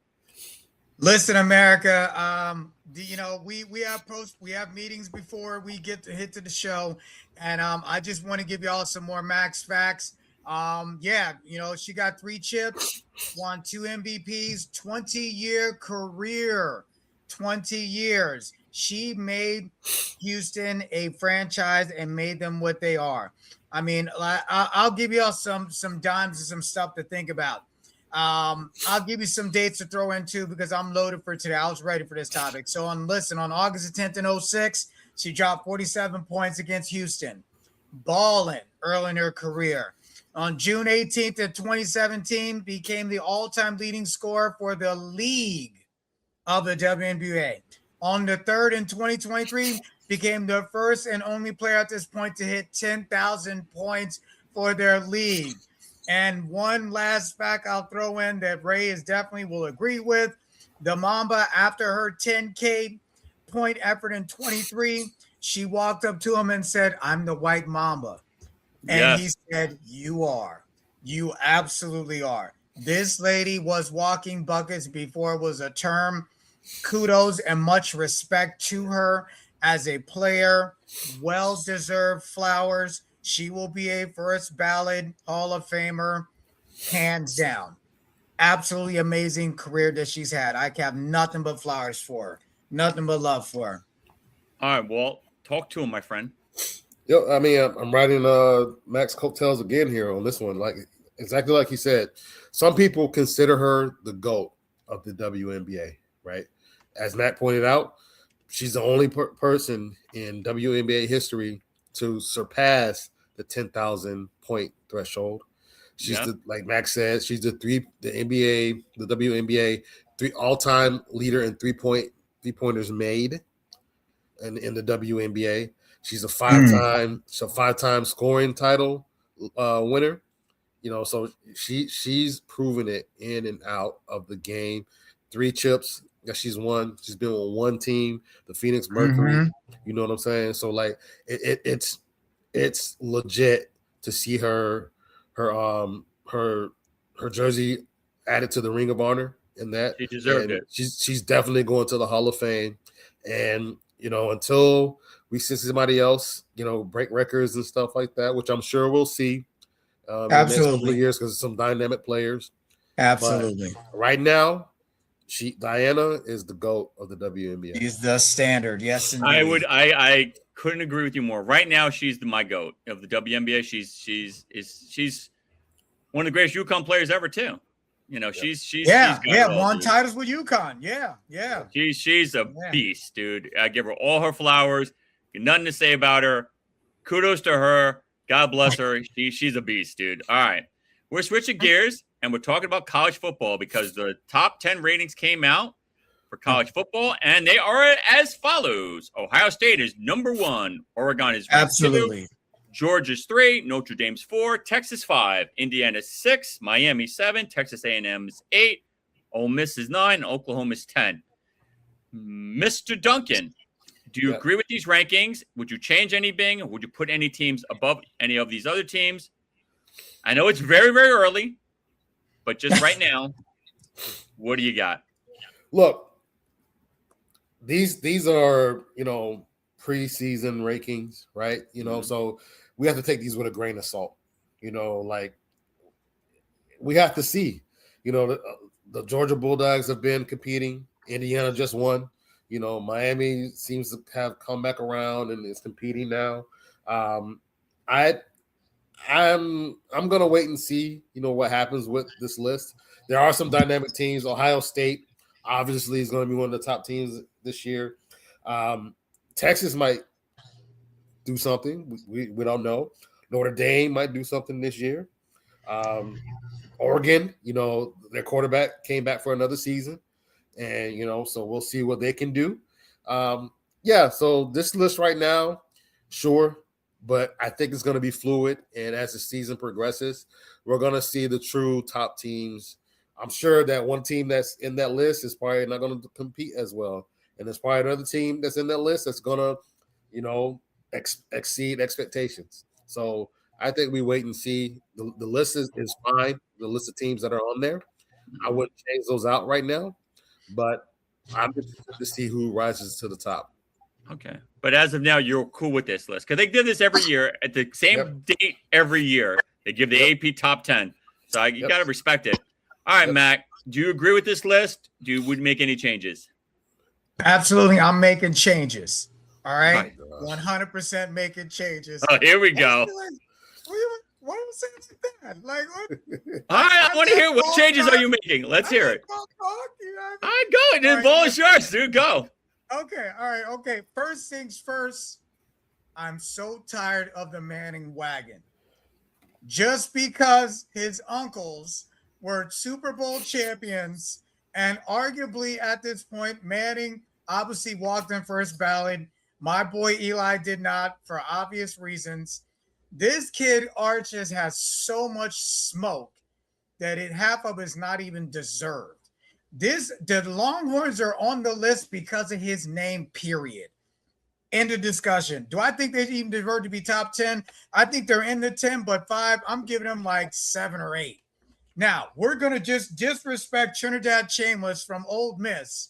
Listen, America. We have meetings before we get to hit to the show, and I just want to give y'all some more Max facts. She got 3 chips, won 2 MVPs, 20-year career, 20 years. She made Houston a franchise and made them what they are. I mean, I'll give you all some dimes and some stuff to think about. I'll give you some dates to throw in too because I'm loaded for today. I was ready for this topic. So on August the 10th in 06, she dropped 47 points against Houston, balling early in her career. On June 18th of 2017, became the all-time leading scorer for the league of the WNBA. On the 3rd in 2023, became the first and only player at this point to hit 10,000 points for their league. And one last fact I'll throw in that Ray is definitely will agree with. The Mamba, after her 10K point effort in 23, she walked up to him and said, "I'm the White Mamba." And he said, "You are. You absolutely are." This lady was walking buckets before it was a term. Kudos and much respect to her as a player. Well-deserved flowers. She will be a first ballot Hall of Famer, hands down. Absolutely amazing career that she's had. I have nothing but flowers for her. Nothing but love for her. All right, Walt, talk to him, my friend. Yep, I mean, I'm riding Mack's coattails again here on this one. Like exactly like he said, some people consider her the GOAT of the WNBA, right? As Mack pointed out, she's the only person in WNBA history to surpass the 10,000 point threshold. She's like Mack said, she's the WNBA all-time leader in three-pointers made in the WNBA. She's a five-time scoring title winner. You know, so she's proven it in and out of the game. 3 chips that she's won. She's been on one team, the Phoenix Mercury. You know what I'm saying? So like it's legit to see her jersey added to the Ring of Honor in that. She deserved it. She's definitely going to the Hall of Fame. And you know, until we see somebody else, you know, break records and stuff like that, which I'm sure we'll see in the next couple of years because some dynamic players. Absolutely. But right now, Diana is the GOAT of the WNBA. She's the standard. Yes, indeed. I couldn't agree with you more. Right now, she's my GOAT of the WNBA. She's one of the greatest UConn players ever too. You know, she's won titles with UConn. Yeah. She's a beast, dude. I give her all her flowers. Nothing to say about her. Kudos to her. God bless her. She's a beast, dude. All right, we're switching gears and we're talking about college football because the top 10 ratings came out for college football, and they are as follows: Ohio State is number 1, Oregon is absolutely 2, Georgia's 3, Notre Dame's 4, Texas 5, Indiana 6, Miami 7, Texas A&M is 8, Ole Miss is 9, Oklahoma is 10. Mr. Duncan, do you agree with these rankings? Would you change anything? Would you put any teams above any of these other teams? I know it's very, very early, but just right now, what do you got? Look, these are, you know, preseason rankings, right? You know, so we have to take these with a grain of salt. You know, like we have to see, you know, the Georgia Bulldogs have been competing. Indiana just won. You know, Miami seems to have come back around and is competing now. I'm gonna wait and see, you know, what happens with this list. There are some dynamic teams. Ohio State obviously is going to be one of the top teams this year. Texas might do something. We don't know. Notre Dame might do something this year. Oregon, you know, their quarterback came back for another season. And, you know, so we'll see what they can do. So this list right now, sure, but I think it's going to be fluid. And as the season progresses, we're going to see the true top teams. I'm sure that one team that's in that list is probably not going to compete as well. And there's probably another team that's in that list that's going to, you know, exceed expectations. So I think we wait and see. The list is fine, the list of teams that are on there. I wouldn't change those out right now. But I'm interested to see who rises to the top. Okay. But as of now, you're cool with this list. Because they do this every year at the same date every year. They give the AP top 10. So you got to respect it. All right, Mac, do you agree with this list? Would you make any changes? Absolutely, I'm making changes. All right, Oh, 100% making changes. Oh, here we go. What was it like that? Like, what? All right, I want to hear what changes are you making. Let's hear it. All I go, dude. Ball is yours, dude. Go. Okay, all right, okay. First things first, I'm so tired of the Manning wagon. Just because his uncles were Super Bowl champions, and arguably at this point, Manning obviously walked in first ballot. My boy Eli did not, for obvious reasons. This kid Arches has so much smoke that half of it is not even deserved. The Longhorns are on the list because of his name, period. End of discussion. Do I think they even deserve to be top 10? I think they're in the 10, but 5, I'm giving them like 7 or 8. Now, we're going to just disrespect Trinidad Chambers from Ole Miss.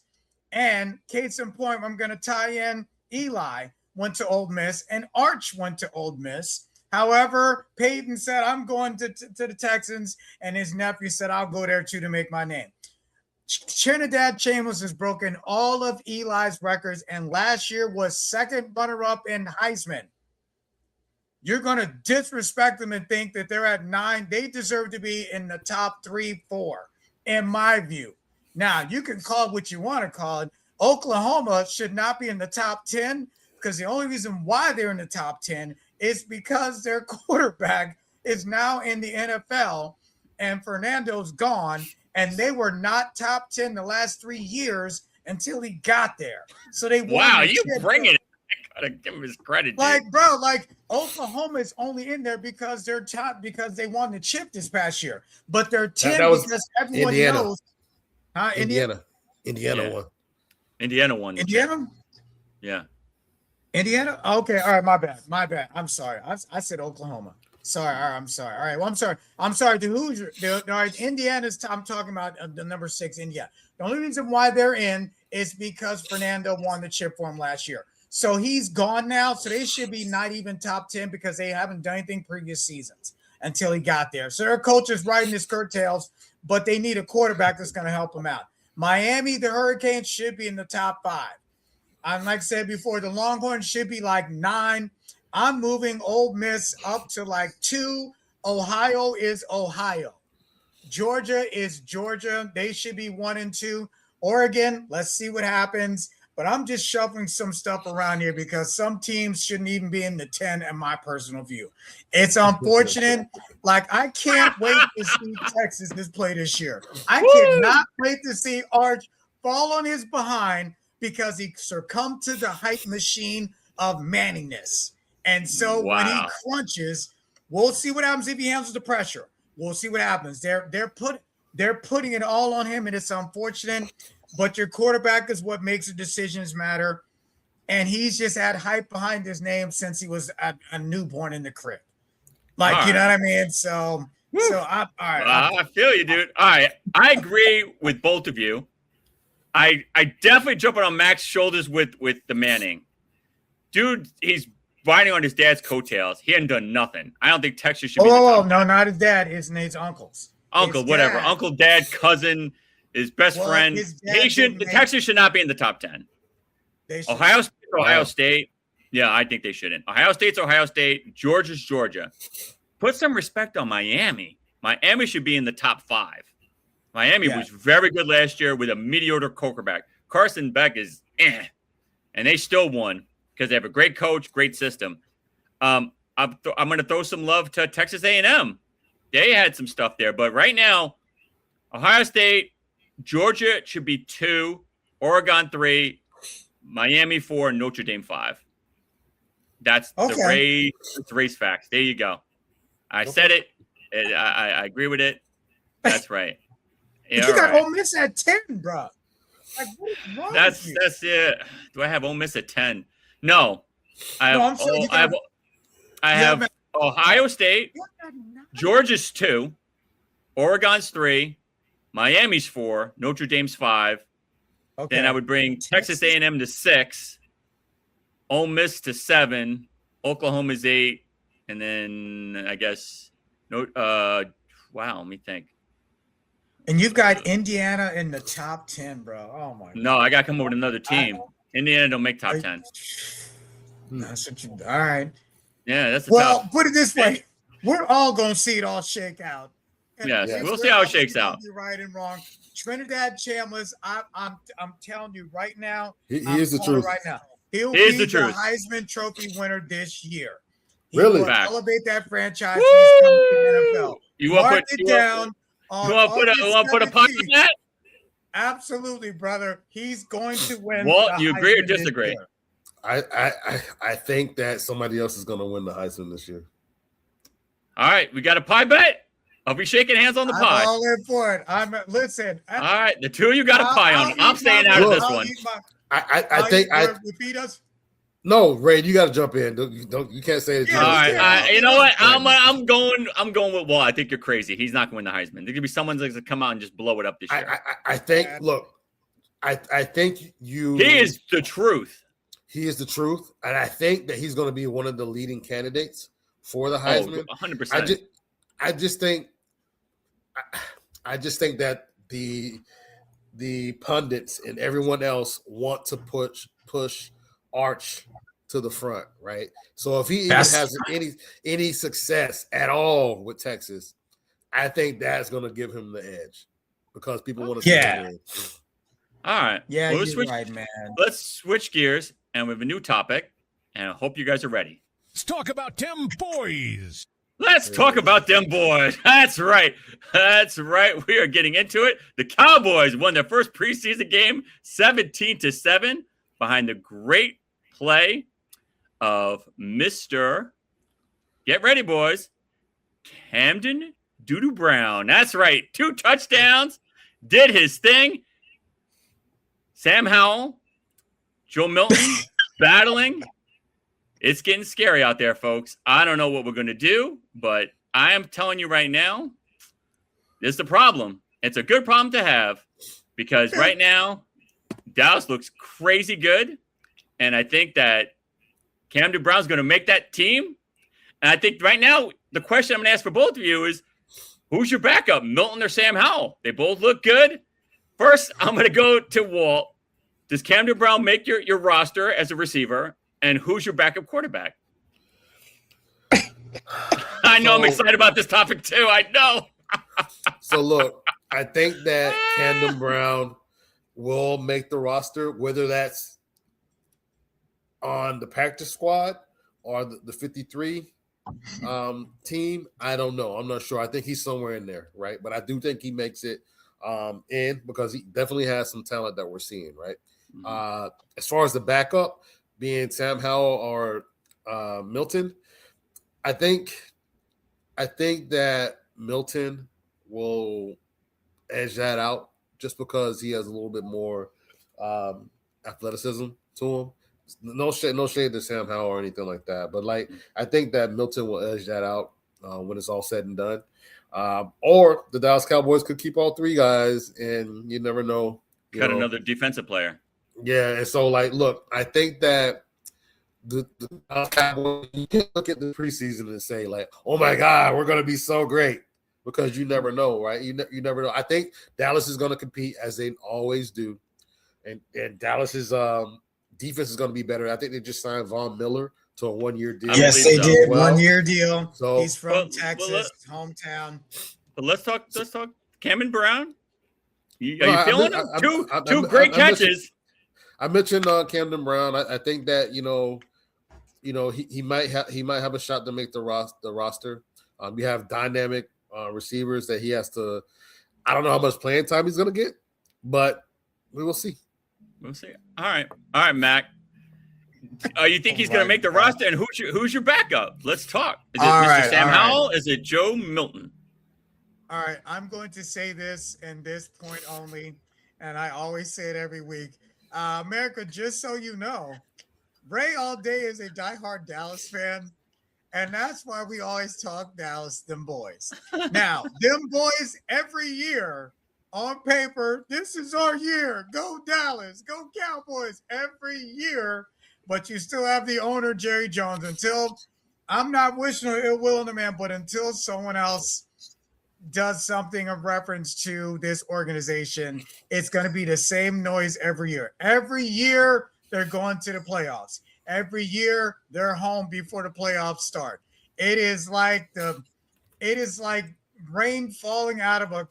And case in point, I'm going to tie in Eli went to Ole Miss and Arch went to Ole Miss. However, Peyton said, I'm going to the Texans, and his nephew said, I'll go there too to make my name. Trinidad Chambers has broken all of Eli's records, and last year was second runner-up in Heisman. You're going to disrespect them and think that they're at 9. They deserve to be in the top 3, 4, in my view. Now, you can call it what you want to call it. Oklahoma should not be in the top 10 because the only reason why they're in the top 10 is because their quarterback is now in the NFL and Fernando's gone, and they were not top 10 the last 3 years until he got there. So they wow, you bring it. I gotta give him his credit, like, dude. bro, like Oklahoma is only in there because they're top because they won the chip this past year, but they're 10 because everyone knows. Indiana Yeah. won. Indiana won. Indiana? Yeah. Indiana? Okay, all right, my bad. I'm sorry. I said Oklahoma. Sorry, all right, I'm sorry. All right, well, I'm sorry. The Hoosiers, all right, Indiana's, I'm talking about the number 6 Indiana. The only reason why they're in is because Fernando won the chip for him last year. So he's gone now, so they should be not even top 10 because they haven't done anything previous seasons until he got there. So their coach is riding his curtails, but they need a quarterback that's going to help them out. Miami, the Hurricanes should be in the top 5. And like I said before, the Longhorns should be like 9. I'm moving Ole Miss up to like 2. Ohio is Ohio. Georgia is Georgia. They should be 1 and 2. Oregon, let's see what happens. But I'm just shuffling some stuff around here because some teams shouldn't even be in the 10 in my personal view. It's unfortunate. Like, I can't wait to see Texas play this year. I cannot wait to see Arch fall on his behind because he succumbed to the hype machine of Manningness. And so when he crunches, we'll see what happens if he handles the pressure. We'll see what happens. They're putting it all on him, and it's unfortunate. But your quarterback is what makes the decisions matter. And he's just had hype behind his name since he was a newborn in the crib. Like, you know what I mean? So I'm all right. I feel you, dude. All right. I agree with both of you. I definitely jumping on Mack's shoulders with the Manning. Dude, he's riding on his dad's coattails. He hadn't done nothing. I don't think Texas should be no, not his dad. His uncles. Uncle, his whatever. Dad. Uncle, dad, cousin, his best friend. The Texas should not be in the top 10. Ohio State. Yeah, I think they shouldn't. Ohio State's Ohio State. Georgia's Georgia. Put some respect on Miami. Miami should be in the top 5. Miami was very good last year with a mediocre quarterback. Carson Beck is and they still won because they have a great coach, great system. I'm going to throw some love to Texas A&M. They had some stuff there, but right now, Ohio State, Georgia should be 2, Oregon 3, Miami 4, Notre Dame 5. That's the race facts. There you go. I said it. I agree with it. That's right. Yeah, you got Ole Miss at 10, bro. Like, what is wrong with you? That's it. Do I have Ole Miss at 10? No. I have Ohio State. Georgia's 2, Oregon's 3, Miami's 4, Notre Dame's 5. Okay. Then I would bring Texas A&M to 6, Ole Miss to 7, Oklahoma's 8, and then I guess let me think. And you've got Indiana in the top 10, bro. Oh my. No, I got to come over with another team. Indiana don't make top 10. That's what you. All right. Yeah, that's well. Put it this way: we're all gonna see it all shake out. Yes, we'll see how it shakes out. Right and wrong. Trinidad Chambliss, I'm telling you right now. He is the truth. Right now, he'll be the Heisman Trophy winner this year. He really? will elevate that franchise. He's coming to the NFL. You want to put it down? You want to put a puck on that? Absolutely, brother. He's going to win. Walt, you agree or disagree? I think that somebody else is going to win the Heisman this year. All right, we got a pie bet. I'll be shaking hands on the pie. I'm all in for it. Listen. All right, the two of you got a pie on it. I'm staying out of this one. I think repeat us. No, Ray, you got to jump in. You can't say it. All right, you know what? I'm going with Walt. I think you're crazy. He's not going to win the Heisman. There's gonna be someone that's gonna come out and just blow it up this year. I think. Look, I think you. He is the truth. He is the truth, and I think that he's going to be one of the leading candidates for the Heisman. 100%. I just think that the pundits and everyone else want to push Arch to the front, right? So if he even has any success at all with Texas, I think that's going to give him the edge because people want to see him win. All right. Yeah, you're right, man. Let's switch gears, and we have a new topic, and I hope you guys are ready. Let's talk about them boys. Let's talk about them boys. That's right. We are getting into it. The Cowboys won their first preseason game 17-7 behind the great play of Mr. Get ready, boys. Camden Doodoo Brown. That's right. 2 touchdowns. Did his thing. Sam Howell, Joe Milton battling. It's getting scary out there, folks. I don't know what we're going to do, but I am telling you right now, this is the problem. It's a good problem to have because right now, Dallas looks crazy good. And I think that Camden Brown's going to make that team. And I think right now, the question I'm going to ask for both of you is, who's your backup, Milton or Sam Howell? They both look good. First, I'm going to go to Walt. Does Camden Brown make your roster as a receiver? And who's your backup quarterback? I know I'm excited about this topic too. I know. So look, I think that Camden Brown will make the roster, whether that's on the practice squad or the 53 team. I don't know. I'm not sure. I think he's somewhere in there, right? But I do think he makes it in because he definitely has some talent that we're seeing, right? Mm-hmm. As far as the backup, being Sam Howell or Milton, I think that Milton will edge that out just because he has a little bit more athleticism to him. No shade to Sam Howell or anything like that, but I think that Milton will edge that out when it's all said and done. Or the Dallas Cowboys could keep all 3 guys, and you never know. Got another defensive player. Yeah, and so look, I think that the Cowboys, you can't look at the preseason and say oh my God, we're going to be so great because you never know, right? You never know. I think Dallas is going to compete as they always do, and Dallas's defense is going to be better. I think they just signed Von Miller to a 1-year deal. Yes, they did. 1-year deal. So he's from Texas, hometown. But let's talk Camden Brown. Are you feeling him? Two great catches. I mentioned Camden Brown. I think that he might have a shot to make the roster. We have dynamic receivers that he has to. I don't know how much playing time he's going to get, but we will see. We'll see. All right, Mack. You think he's going to make the roster? And who's your backup? Let's talk. Is it Mr. Sam Howell? Is it Joe Milton? All right, I'm going to say this and this point only, and I always say it every week. America, just so you know, Ray all day is a diehard Dallas fan, and that's why we always talk Dallas, them boys. Now, them boys every year on paper, this is our year. Go Dallas, go Cowboys every year, but you still have the owner, Jerry Jones, until I'm not wishing ill will on the man, but until someone else does something of reference to this organization, it's going to be the same noise every year. Every year they're going to the playoffs. Every year they're home before the playoffs start. It is like rain falling out of a.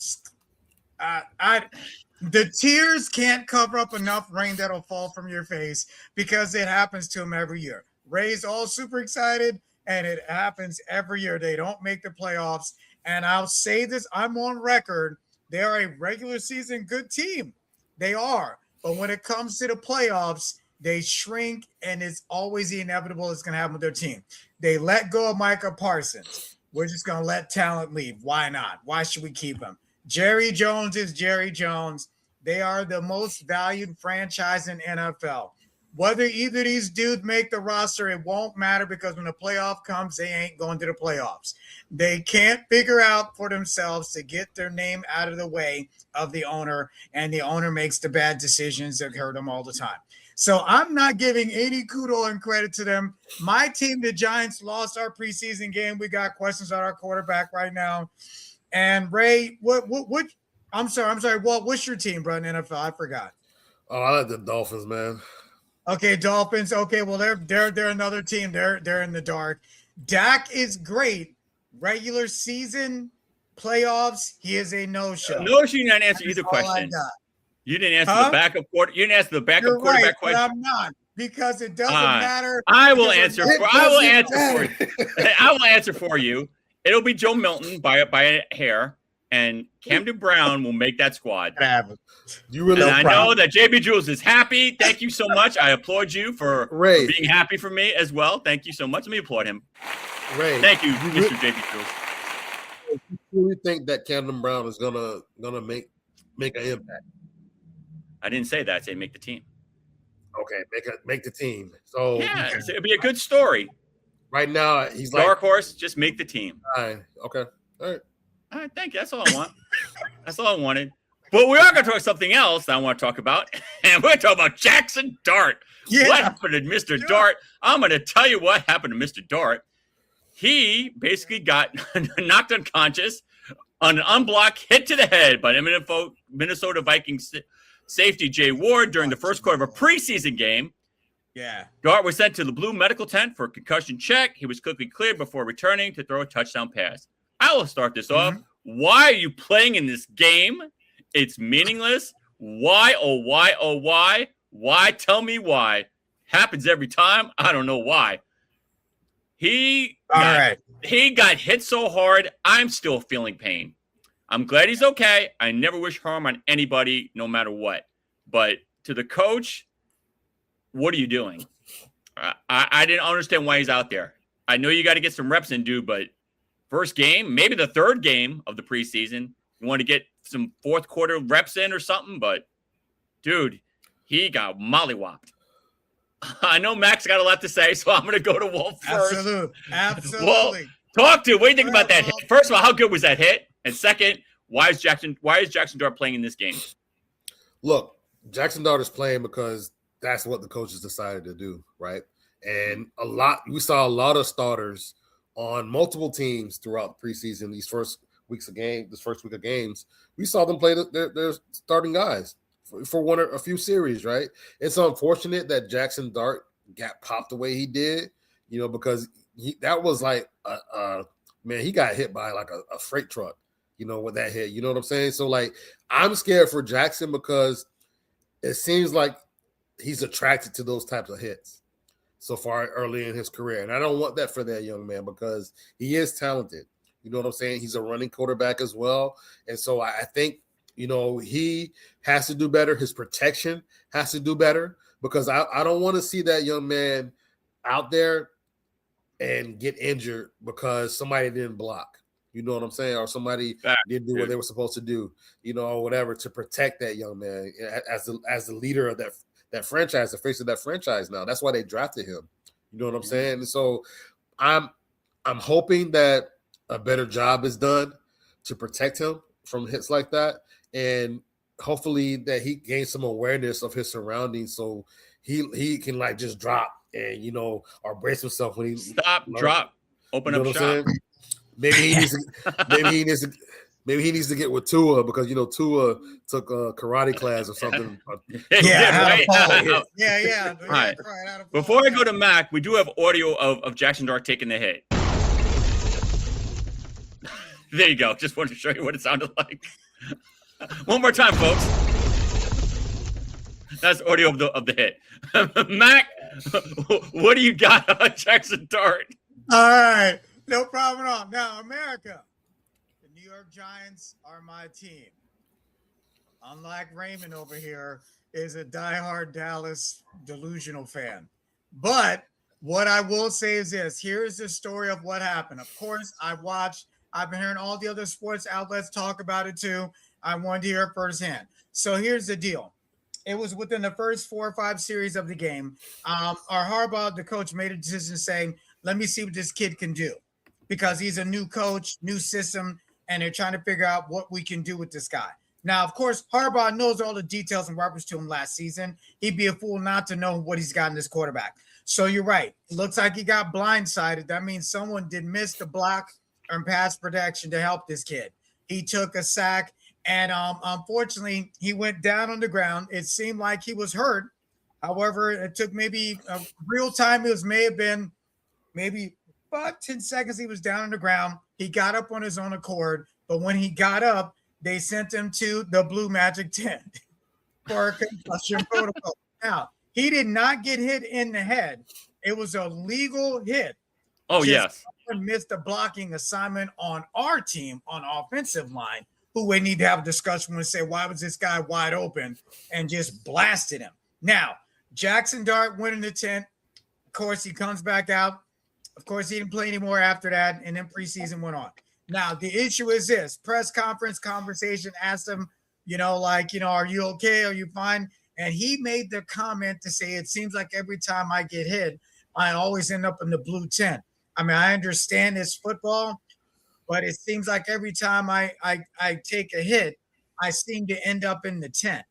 The tears can't cover up enough rain that'll fall from your face because it happens to them every year. Ray's all super excited, and it happens every year. They don't make the playoffs. And I'll say this, I'm on record. They are a regular season good team. They are. But when it comes to the playoffs, they shrink, and it's always the inevitable that's going to happen with their team. They let go of Micah Parsons. We're just going to let talent leave. Why not? Why should we keep him? Jerry Jones is Jerry Jones. They are the most valued franchise in NFL. Whether either of these dudes make the roster, it won't matter because when the playoff comes, they ain't going to the playoffs. They can't figure out for themselves to get their name out of the way of the owner, and the owner makes the bad decisions that hurt them all the time. So I'm not giving any kudos and credit to them. My team, the Giants, lost our preseason game. We got questions on our quarterback right now. And Ray, what I'm sorry, Walt, what's your team, bro, in NFL? I forgot. Oh, I like the Dolphins, man. Okay, Dolphins. Okay, well, they're another team. They're in the dark. Dak is great. Regular season, playoffs, he is a no-show. Notice you didn't answer either question. You didn't answer the backup quarter. You didn't answer the backup quarterback question. But I'm not, because it doesn't matter. I will answer for you. I will answer for you. It'll be Joe Milton by a hair, and Camden Brown will make that squad. You really? And I know that JB Jules is happy. Thank you so much. I applaud you for being happy for me as well. Thank you so much. Let me applaud him. Ray, thank you, Mr. JB Jules. You really think that Camden Brown is gonna make an impact? I didn't say that. I say make the team. Okay, make the team. So yeah, it'll be a good story. Right now, he's dark horse. Just make the team. All right. Okay. All right. Thank you. That's all I want. That's all I wanted. But we are going to talk something else that I want to talk about, and we're talking about Jackson Dart. Yeah. What happened to Mr. Dart? I'm going to tell you what happened to Mr. Dart. He basically got knocked unconscious on an unblocked hit to the head by the Minnesota Vikings safety Jay Ward during the first quarter of a preseason game. Yeah. Dart was sent to the Blue Medical Tent for a concussion check. He was quickly cleared before returning to throw a touchdown pass. I will start this off. Why are you playing in this game? It's meaningless. Why, oh, why, oh, why? Why? Tell me why. Happens every time. I don't know why. He got hit so hard, I'm still feeling pain. I'm glad he's okay. I never wish harm on anybody, no matter what. But to the coach, what are you doing? I didn't understand why he's out there. I know you got to get some reps in, dude, but first game, maybe the third game of the preseason, you want to get some fourth quarter reps in or something, but dude, he got mollywopped. I know Mack's got a lot to say, so I'm going to go to Walt first. Absolutely. Well, talk to. What do you think about that hit? First of all, how good was that hit? And second, why is Jackson Dart playing in this game? Look, Jackson Dart is playing because that's what the coaches decided to do, right? And we saw a lot of starters on multiple teams throughout the preseason. This first week of games, we saw them play their starting guys for a few series, right? It's unfortunate that Jackson Dart got popped the way he did, because that was like he got hit by like a freight truck, with that hit. You know what I'm saying? So like, I'm scared for Jackson because it seems like he's attracted to those types of hits so far early in his career. And I don't want that for that young man because he is talented. You know what I'm saying? He's a running quarterback as well. And so I think, he has to do better. His protection has to do better because I don't want to see that young man out there and get injured because somebody didn't block. You know what I'm saying? Or somebody didn't do what they were supposed to do, or whatever to protect that young man as the leader of that franchise, the face of that franchise now. That's why they drafted him. You know what I'm saying? And so I'm hoping that a better job is done to protect him from hits like that. And hopefully that he gains some awareness of his surroundings so he can like just drop and, or brace himself when he drop, open up shop. Maybe he needs Maybe he needs to get with Tua because Tua took a karate class or something. Yeah, Right? yeah. All right. Right. Before I go to Mac, we do have audio of Jackson Dart taking the hit. There you go. Just wanted to show you what it sounded like. One more time, folks. That's audio of the hit. Mac, what do you got on Jackson Dart? All right. No problem at all. Now, America, the New York Giants are my team. Unlike Raymond over here, is a diehard Dallas delusional fan. But what I will say is this. Here's the story of what happened. Of course, I've been hearing all the other sports outlets talk about it too. I wanted to hear it firsthand. So here's the deal. It was within the first 4 or 5 series of the game. Our Harbaugh, the coach, made a decision saying, let me see what this kid can do, because he's a new coach, new system, and they're trying to figure out what we can do with this guy. Now, of course, Harbaugh knows all the details in reference to him last season. He'd be a fool not to know what he's got in this quarterback. So you're right. It looks like he got blindsided. That means someone did miss the block and pass protection to help this kid. He took a sack, and unfortunately, he went down on the ground. It seemed like he was hurt. However, it took maybe a real time. It may have been maybe about 10 seconds he was down on the ground. He got up on his own accord, but when he got up, they sent him to the Blue Magic tent for a concussion protocol. Now, he did not get hit in the head. It was a legal hit. Oh, yes. Someone missed a blocking assignment on our team on offensive line, who we need to have a discussion with and say, why was this guy wide open, and just blasted him. Now, Jackson Dart went in the tent. Of course, he comes back out. Of course, he didn't play anymore after that, and then preseason went on. Now, the issue is this. Press conference conversation asked him, are you okay? Are you fine? And he made the comment to say, it seems like every time I get hit, I always end up in the blue tent. I mean, I understand it's football, but it seems like every time I take a hit, I seem to end up in the tent.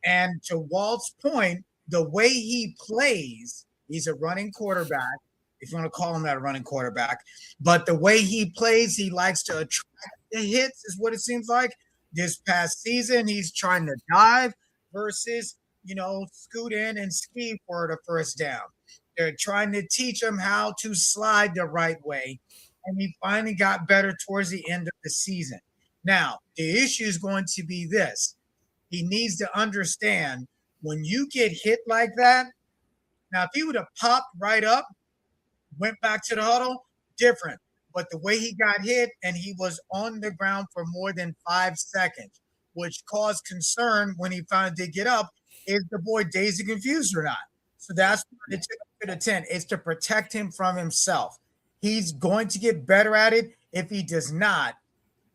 And to Walt's point, the way he plays, he's a running quarterback, if you want to call him that, a running quarterback. But the way he plays, he likes to attract the hits, is what it seems like. This past season, he's trying to dive versus, scoot in and ski for the first down. They're trying to teach him how to slide the right way. And he finally got better towards the end of the season. Now, the issue is going to be this. He needs to understand when you get hit like that. Now, if he would have popped right up, went back to the huddle, different. But the way he got hit, and he was on the ground for more than 5 seconds, which caused concern when he finally did get up. Is the boy dazed and confused or not? So that's what it took him to the tent. It's to protect him from himself. He's going to get better at it. If he does not,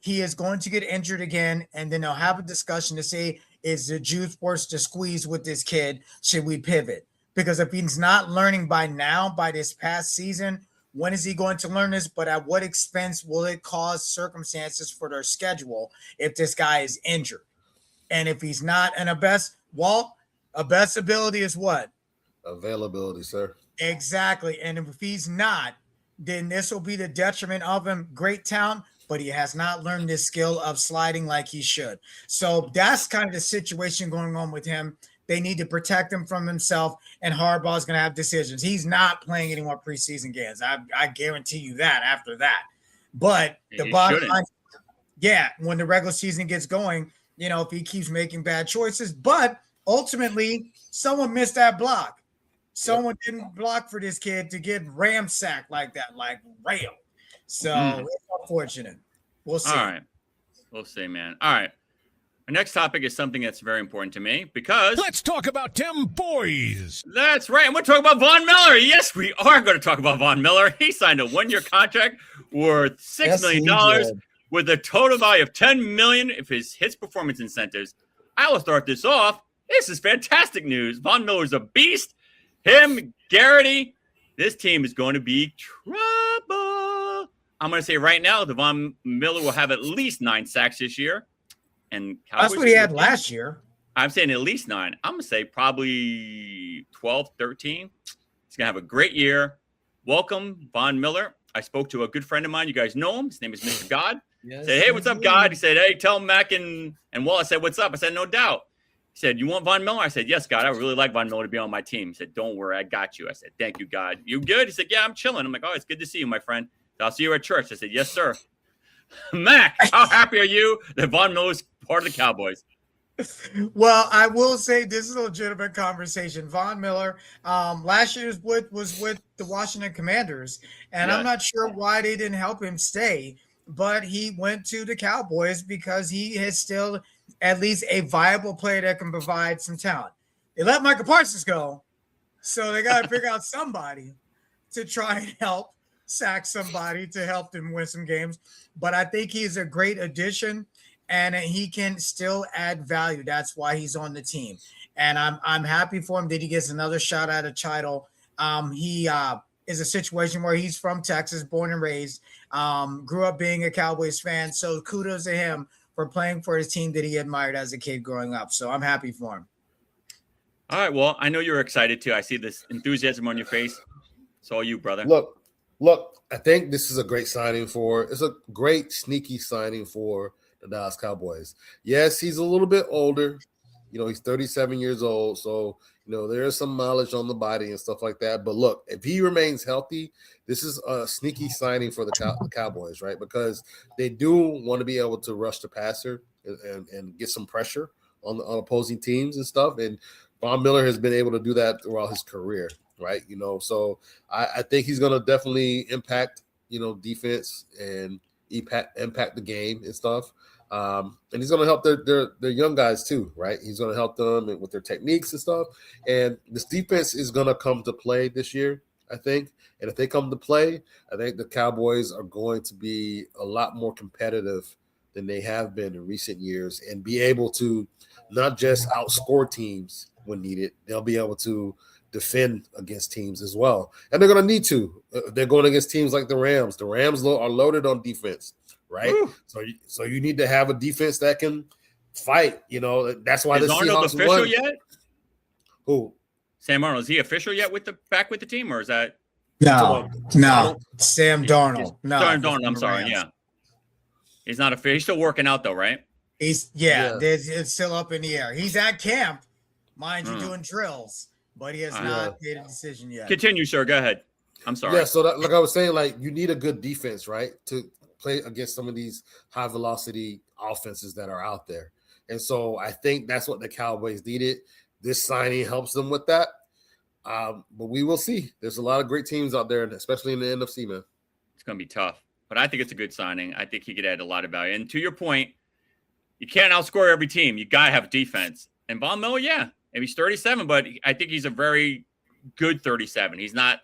he is going to get injured again, and then they'll have a discussion to say, is the juice worth to squeeze with this kid? Should we pivot? Because if he's not learning by now, by this past season, when is he going to learn this? But at what expense will it cause circumstances for their schedule if this guy is injured? And if he's not, and a best ability is what? Availability, sir. Exactly. And if he's not, then this will be the detriment of him. Great talent, but he has not learned this skill of sliding like he should. So that's kind of the situation going on with him. They need to protect him from himself, and Harbaugh is going to have decisions. He's not playing any more preseason games. I guarantee you that after that. But the bottom line, when the regular season gets going, if he keeps making bad choices, but ultimately someone missed that block. Someone didn't block for this kid to get ramsacked like that, like rail. So it's unfortunate. We'll see. All right. We'll see, man. All right. Our next topic is something that's very important to me because let's talk about Tim Boys. That's right. And we're talking about Von Miller. Yes, we are going to talk about Von Miller. He signed a 1-year contract worth $6 million with a total value of $10 million if his hits performance incentives. I will start this off. This is fantastic news. Von Miller's a beast. Him, Garrity, this team is going to be trouble. I'm going to say right now, Von Miller will have at least 9 sacks this year. And that's what he had last year. I'm saying at least 9. I'm going to say probably 12, 13. He's going to have a great year. Welcome, Von Miller. I spoke to a good friend of mine. You guys know him. His name is Mr. God. Yes, Said, hey, what's up, indeed. God? He said, hey, tell Mack and Walt. I said, what's up? I said, no doubt. He said, you want Von Miller? I said, yes, God. I would really like Von Miller to be on my team. He said, don't worry. I got you. I said, thank you, God. You good? He said, yeah, I'm chilling. I'm like, oh, it's good to see you, my friend. I'll see you at church. I said, yes, sir. Mack, how happy are you that Von Miller's part of the Cowboys? Well, I will say this is a legitimate conversation. Von Miller, last year was with the Washington Commanders, and I'm Yes. not sure why they didn't help him stay, but he went to the Cowboys because he is still at least a viable player that can provide some talent. They let Michael Parsons go, so they got to figure out somebody to try and help sack somebody to help them win some games. But I think he's a great addition, and he can still add value. That's why he's on the team, and I'm happy for him that he gets another shot at a title. He is a situation where he's from Texas, born and raised, grew up being a Cowboys fan. So kudos to him for playing for his team that he admired as a kid growing up. So I'm happy for him. All right. Well, I know you're excited too. I see this enthusiasm on your face. It's all you, brother. Look, I think this is a great signing it's a great sneaky signing for the Dallas Cowboys. Yes, he's a little bit older. He's 37 years old. So, there is some mileage on the body and stuff like that. But look, if he remains healthy, this is a sneaky signing for the Cowboys, right? Because they do want to be able to rush the passer and get some pressure on opposing teams and stuff. And Von Miller has been able to do that throughout his career, right? So I think he's going to definitely impact, defense and impact the game and stuff. And he's going to help their young guys too, right? He's going to help them with their techniques and stuff. And this defense is going to come to play this year, I think. And if they come to play, I think the Cowboys are going to be a lot more competitive than they have been in recent years and be able to not just outscore teams when needed. They'll be able to defend against teams as well. And they're going to need to. They're going against teams like the Rams. The Rams are loaded on defense, right? Woo. So you need to have a defense that can fight. That's why Is the Arnold Seahawks official won. yet? Who? Sam Arnold, is he official yet back with the team, or is that No, Sam Darnold. No, Sam Darnold? I'm sorry. Rams. Yeah, he's not official. He's still working out though, right? It's still up in the air. He's at camp, mind you, doing drills, but he has not made a decision yet. Continue, sir. Go ahead. I'm sorry. Yeah, so like I was saying, like you need a good defense, right, to play against some of these high velocity offenses that are out there. And so I think that's what the Cowboys needed. This signing helps them with that. But we will see. There's a lot of great teams out there, especially in the NFC, man. It's going to be tough, but I think it's a good signing. I think he could add a lot of value. And to your point, you can't outscore every team. You got to have defense. And Von Miller, yeah, maybe he's 37, but I think he's a very good 37. He's not,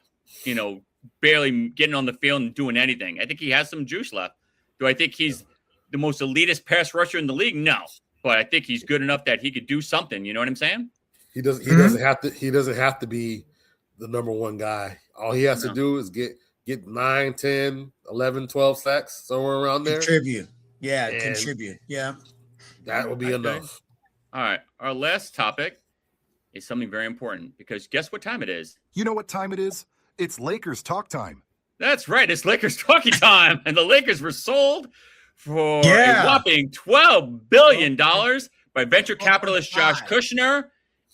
barely getting on the field and doing anything. I think he has some juice left. Do I think he's the most elitist pass rusher in the league? No, but I think he's good enough that he could do something. You know what I'm saying? He doesn't have to be the number one guy. All he has to do is get 9, 10, 11, 12 sacks, somewhere around there. Contribute. Yeah. That will be enough. All right. Our last topic is something very important because guess what time it is? You know what time it is? It's Lakers talk time. That's right. It's Lakers talking time. And the Lakers were sold for a whopping $12 billion by venture capitalist Josh Kushner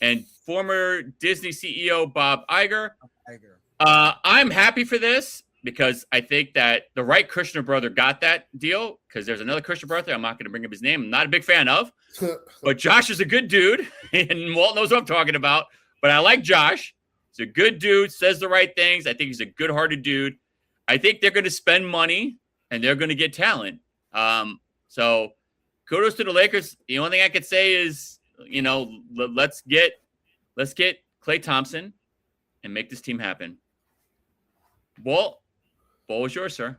and former Disney CEO Bob Iger. I'm happy for this because I think that the right Kushner brother got that deal because there's another Kushner brother. I'm not going to bring up his name. I'm not a big fan of. But Josh is a good dude, and Walt knows what I'm talking about. But I like Josh. He's a good dude, says the right things. I think he's a good-hearted dude. I think they're going to spend money, and they're going to get talent. So kudos to the Lakers. The only thing I could say is, let's get Klay Thompson and make this team happen. Walt, ball is yours, sir.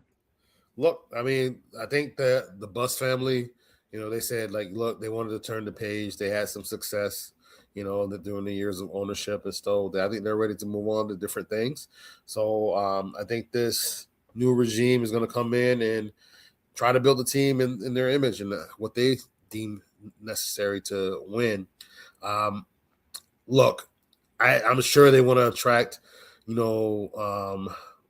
Look, I mean, I think that the Buss family, they said, like, look, they wanted to turn the page. They had some success, during the years of ownership and stuff. I think they're ready to move on to different things. So I think this new regime is going to come in and try to build a team in their image and what they deem necessary to win. Look, I'm sure they want to attract,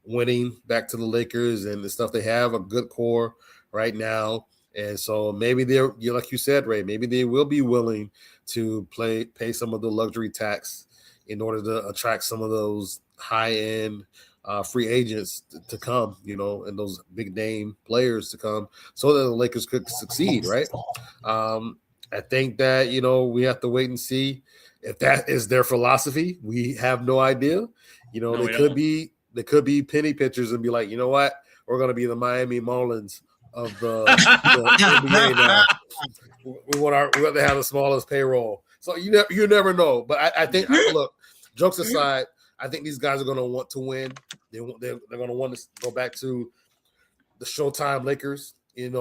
winning back to the Lakers and the stuff. They have a good core right now. And so maybe they're, like you said, Ray, maybe they will be willing to pay some of the luxury tax in order to attract some of those high-end free agents to come, and those big name players to come so that the Lakers could succeed, right? I think that, we have to wait and see if that is their philosophy. We have no idea. They could be penny pitchers and be like, you know what? We're going to be the Miami Marlins of the NBA now. We want to have the smallest payroll. So you never know. But I think, look, jokes aside, I think these guys are going to want to win. They're going to want to go back to the Showtime Lakers, and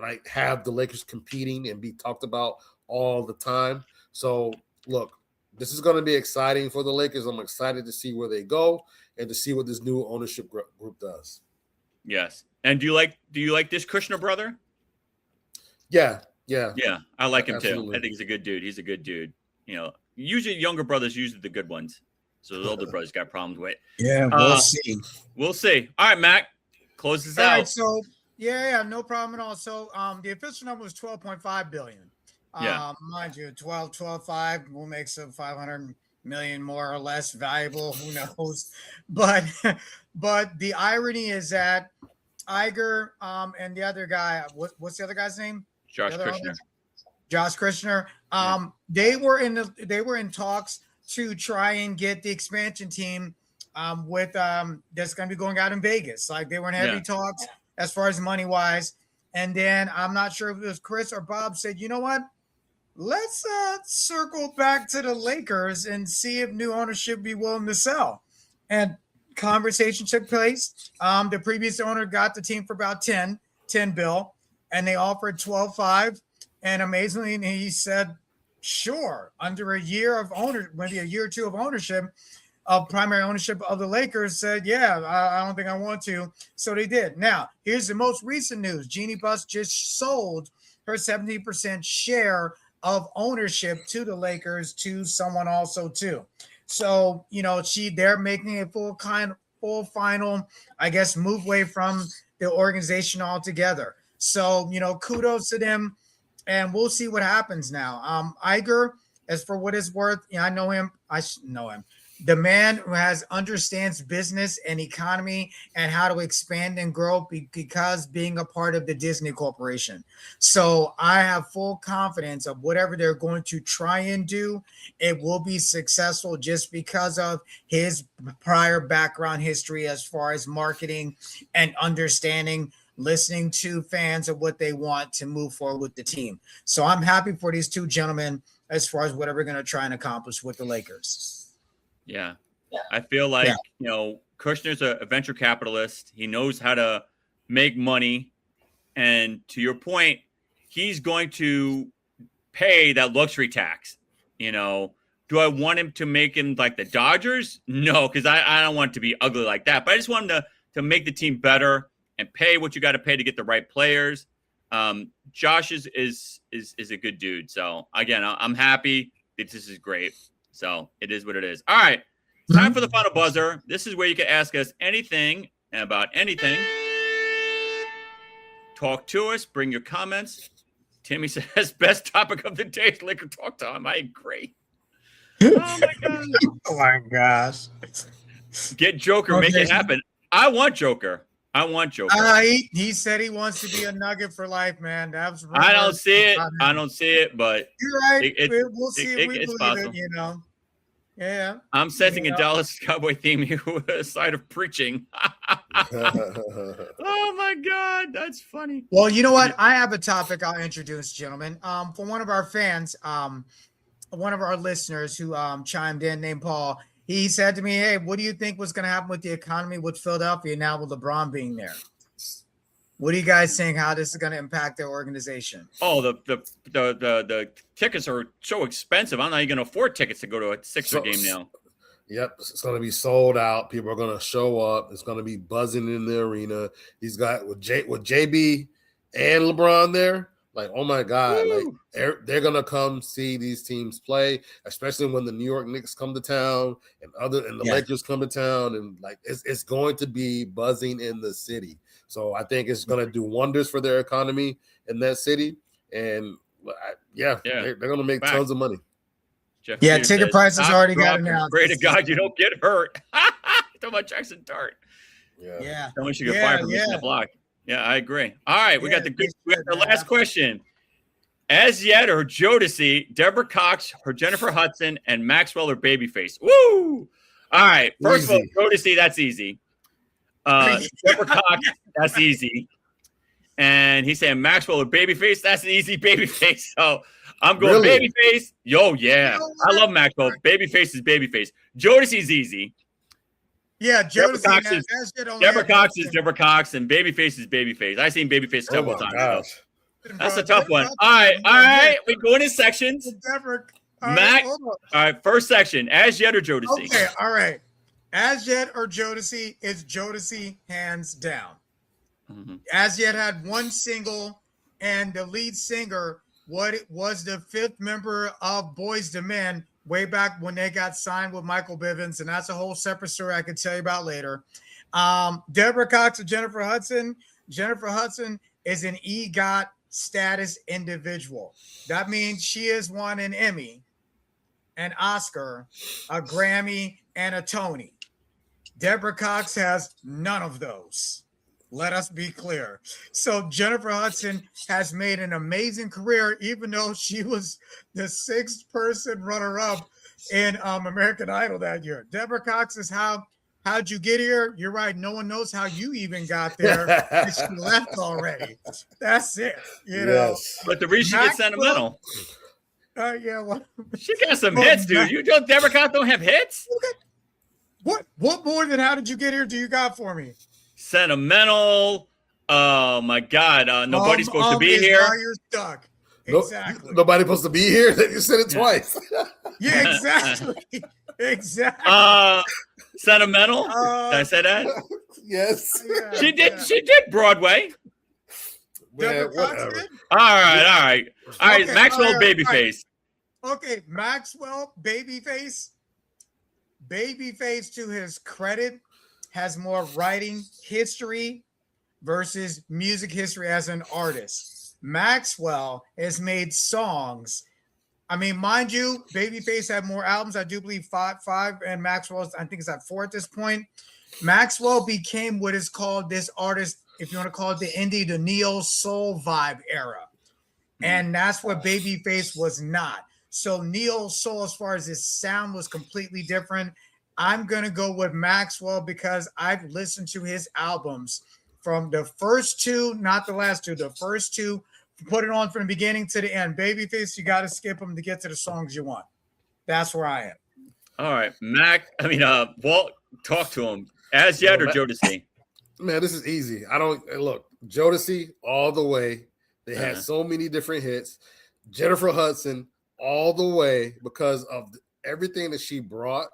like have the Lakers competing and be talked about all the time. So look, this is going to be exciting for the Lakers. I'm excited to see where they go and to see what this new ownership group does. Yes. And do you like this Kushner brother? Yeah. I like him Absolutely. too. I think he's a good dude. He's a good dude. Usually younger brothers usually the good ones. So the older brothers got problems with. Yeah, we'll see. We'll see. All right, Mac, close this All out. right, so no problem at all. So the official number was 12.5 billion. Mind you, 12.5 will make some 500 million more or less valuable. Who knows? But the irony is that Iger and the other guy, what's the other guy's name? Josh Kushner. Josh Kushner. They were in talks to try and get the expansion team with that's going to be going out in Vegas. Like they were in heavy talks as far as money wise. And then I'm not sure if it was Chris or Bob said, you know what? Let's circle back to the Lakers and see if new ownership be willing to sell. And conversation took place. The previous owner got the team for about 10 bill, and they offered 12.5. And amazingly, he said, sure, under a year of ownership, maybe a year or two of ownership, of primary ownership of the Lakers, said, I don't think I want to. So they did. Now, here's the most recent news. Jeannie Buss just sold her 70% share of ownership to the Lakers to someone also too. So, they're making a full final, I guess, move away from the organization altogether. So, kudos to them. And we'll see what happens now. Iger, as for what it's worth, I know him. I know him. The man who understands business and economy and how to expand and grow because being a part of the Disney Corporation. So I have full confidence of whatever they're going to try and do, it will be successful just because of his prior background history as far as marketing and understanding, listening to fans of what they want to move forward with the team. So I'm happy for these two gentlemen as far as whatever we're going to try and accomplish with the Lakers. Yeah. I feel like, Kushner's a venture capitalist. He knows how to make money. And to your point, he's going to pay that luxury tax. Do I want him to make him like the Dodgers? No, because I don't want it to be ugly like that. But I just want him to make the team better and pay what you got to pay to get the right players. Josh is a good dude. So again, I'm happy that this is great. So it is what it is. All right. Time for the final buzzer. This is where you can ask us anything about anything. Talk to us. Bring your comments. Timmy says, best topic of the day is Laker talk time. I agree. Oh, my God. Oh, my gosh. Get Joker. Make it happen. I want Joker. He said he wants to be a Nugget for life, man. I don't see it, but you're right. We'll see if we believe possible. it, Yeah. I'm sensing a Dallas Cowboy theme here with a side of preaching. Oh, my God. That's funny. Well, you know what? I have a topic I'll introduce, gentlemen. For one of our fans, one of our listeners who chimed in, named Paul, he said to me, hey, what do you think was going to happen with the economy with Philadelphia now with LeBron being there? What are you guys saying? How this is going to impact their organization? Oh, the tickets are so expensive. I'm not even going to afford tickets to go to a Sixer game now. Yep, it's going to be sold out. People are going to show up. It's going to be buzzing in the arena. He's got with JB and LeBron there. Like, oh my God, like they're going to come see these teams play, especially when the New York Knicks come to town and the Lakers come to town, and like it's going to be buzzing in the city. So I think it's going to do wonders for their economy in that city. And they're going to make tons of money. Jeff Yeah, Peters ticket says, prices "Stop already got dropping. announced. Pray to God you don't get hurt." Talking about Jackson Dart. Yeah. Someone should get fired for missing the block. Yeah, I agree. All right, we got the last question. As yet or Jodeci, Deborah Cox, or Jennifer Hudson, and Maxwell or Babyface. Woo! All right. First of all, Jodeci, that's easy. Deborah Cox, that's easy. And he's saying Maxwell or Babyface, that's an easy Babyface. So I'm going Babyface. Yo, yeah. I love Maxwell. Babyface is Babyface. Jodeci's easy. Yeah, Deborah Cox is Deborah Cox, and Babyface is Babyface. I've seen Babyface a couple times. Gosh. That's a tough one. All right. We go into sections. Mac. All right, first section. As yet or Jodeci? Okay, all right. As yet or Jodeci is Jodeci hands down. Mm-hmm. As yet had one single, and the lead singer was the fifth member of Boyz II Men way back when they got signed with Michael Bivins, and that's a whole separate story I could tell you about later. Deborah Cox or Jennifer Hudson. Jennifer Hudson is an EGOT status individual. That means she has won an Emmy, an Oscar, a Grammy, and a Tony. Deborah Cox has none of those. Let us be clear. So Jennifer Hudson has made an amazing career, even though she was the sixth person runner-up in American Idol that year. Deborah Cox is how'd you get here? You're right. No one knows how you even got there. She left already. That's it. You know. But the reason she gets sentimental. Well, she got some hits, dude. You don't Deborah Cox don't have hits? What more than how did you get here do you got for me? Sentimental. Oh my God. Nobody's supposed to be here. You're stuck. Exactly. Nobody's supposed to be here. You said it twice. Yeah, exactly. Exactly. Sentimental. Did I say that? Yes. Yeah, she did. She did Broadway. Man, whatever. All right. Maxwell, Babyface. Okay, Maxwell, Babyface. Babyface, to his credit, has more writing history versus music history as an artist. Maxwell has made songs. I mean, mind you, Babyface had more albums. I do believe five, and Maxwell's, I think, is at 4 at this point. Maxwell became what is called this artist, if you want to call it the indie, the neo soul vibe era. And that's what Babyface was not. So neo soul, as far as his sound, was completely different. I'm going to go with Maxwell because I've listened to his albums from the first two, not the last two, the first two. Put it on from the beginning to the end. Babyface, you got to skip them to get to the songs you want. That's where I am. All right, Walt, talk to him. As yet or Jodeci? Man, this is easy. Look, Jodeci all the way. They had so many different hits. Jennifer Hudson all the way because of everything that she brought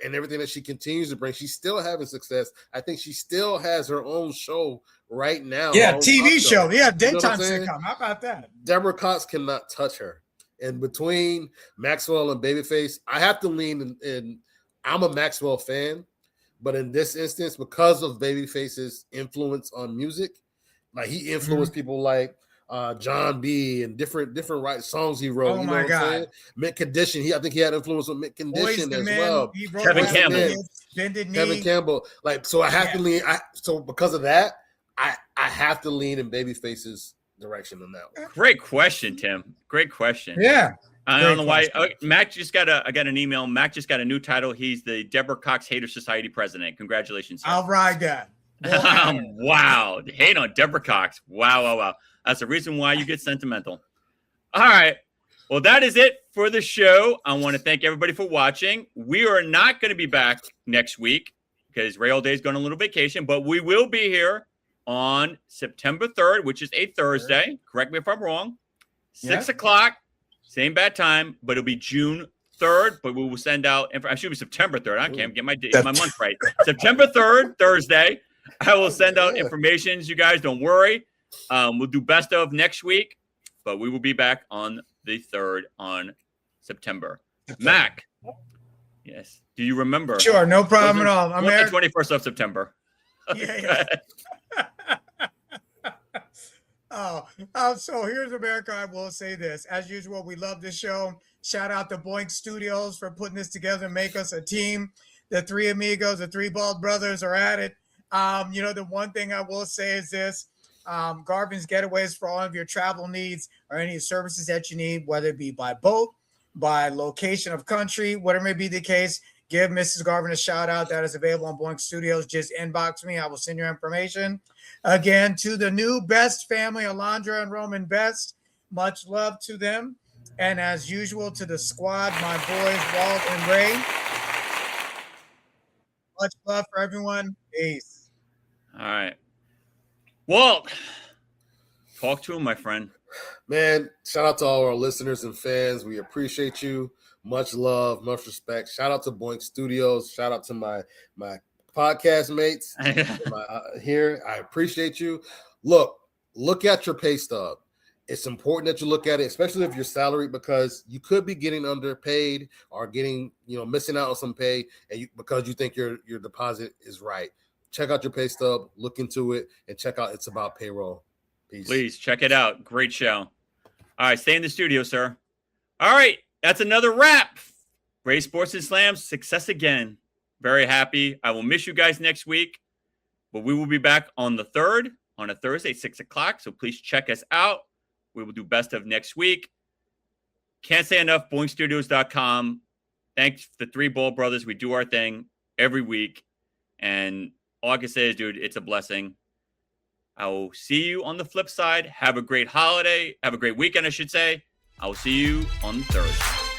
and everything that she continues to bring. She's still having success. I think she still has her own show right now. Yeah, TV show. Yeah, daytime sitcom. How about that? Deborah Cox cannot touch her. And between Maxwell and Babyface, I have to lean in. I'm a Maxwell fan, but in this instance, because of Babyface's influence on music, like he influenced people like John B. and different songs he wrote. Oh, my God. Mint Condition. I think he had influence with Mint Condition as well. Kevin Campbell. Kevin Campbell. Like, so I have to lean. So because of that, I have to lean in Babyface's direction on that one. Great question, Tim. Great question. Yeah. I don't know why. Mac just got I got an email. Mac just got a new title. He's the Deborah Cox Hater Society president. Congratulations, sir. I'll ride that. Wow. Hate on Deborah Cox. Wow. That's the reason why you get sentimental. All right. Well, that is it for the show. I want to thank everybody for watching. We are not going to be back next week because Ray All Day is going on a little vacation, but we will be here on September 3rd, which is a Thursday. Correct me if I'm wrong. 6 o'clock, same bad time, but it'll be June 3rd, but we will send out, I should be September 3rd. I can't get my month right. September 3rd, Thursday. I will send out information. You guys don't worry. We'll do best of next week, but we will be back on the 3rd on September. Mac. Yes. Do you remember? Sure. No problem at all. I'm the 21st of September. Yeah. So here's America. I will say this. As usual, we love this show. Shout out to Boink Studios for putting this together and make us a team. The three amigos, the three bald brothers are at it. The one thing I will say is this. Garvin's Getaways for all of your travel needs or any services that you need, whether it be by boat, by location of country, whatever may be the case. Give Mrs. Garvin a shout out. That is available on Boink Studios. Just inbox me. I will send your information. Again, to the new Best family, Alondra and Roman Best, much love to them. And as usual, to the squad, my boys, Walt and Ray. Much love for everyone. Peace. All right. Walt, talk to him, my friend. Man, shout out to all our listeners and fans. We appreciate you. Much love, much respect. Shout out to Boink Studios. Shout out to my podcast mates here. I appreciate you. Look at your pay stub. It's important that you look at it, especially if you're salaried, because you could be getting underpaid or getting, missing out on some pay, and because you think your deposit is right. Check out your pay stub, look into it, and check out It's About Payroll. Peace. Please check it out. Great show. All right, stay in the studio, sir. All right, that's another wrap. Ray Sports and Slams, success again. Very happy. I will miss you guys next week, but we will be back on the 3rd on a Thursday, 6 o'clock. So please check us out. We will do best of next week. Can't say enough. BoinkStudios.com. Thanks to the three Ball brothers. We do our thing every week. And all I can say is, dude, it's a blessing. I will see you on the flip side. Have a great holiday. Have a great weekend, I should say. I will see you on the 3rd.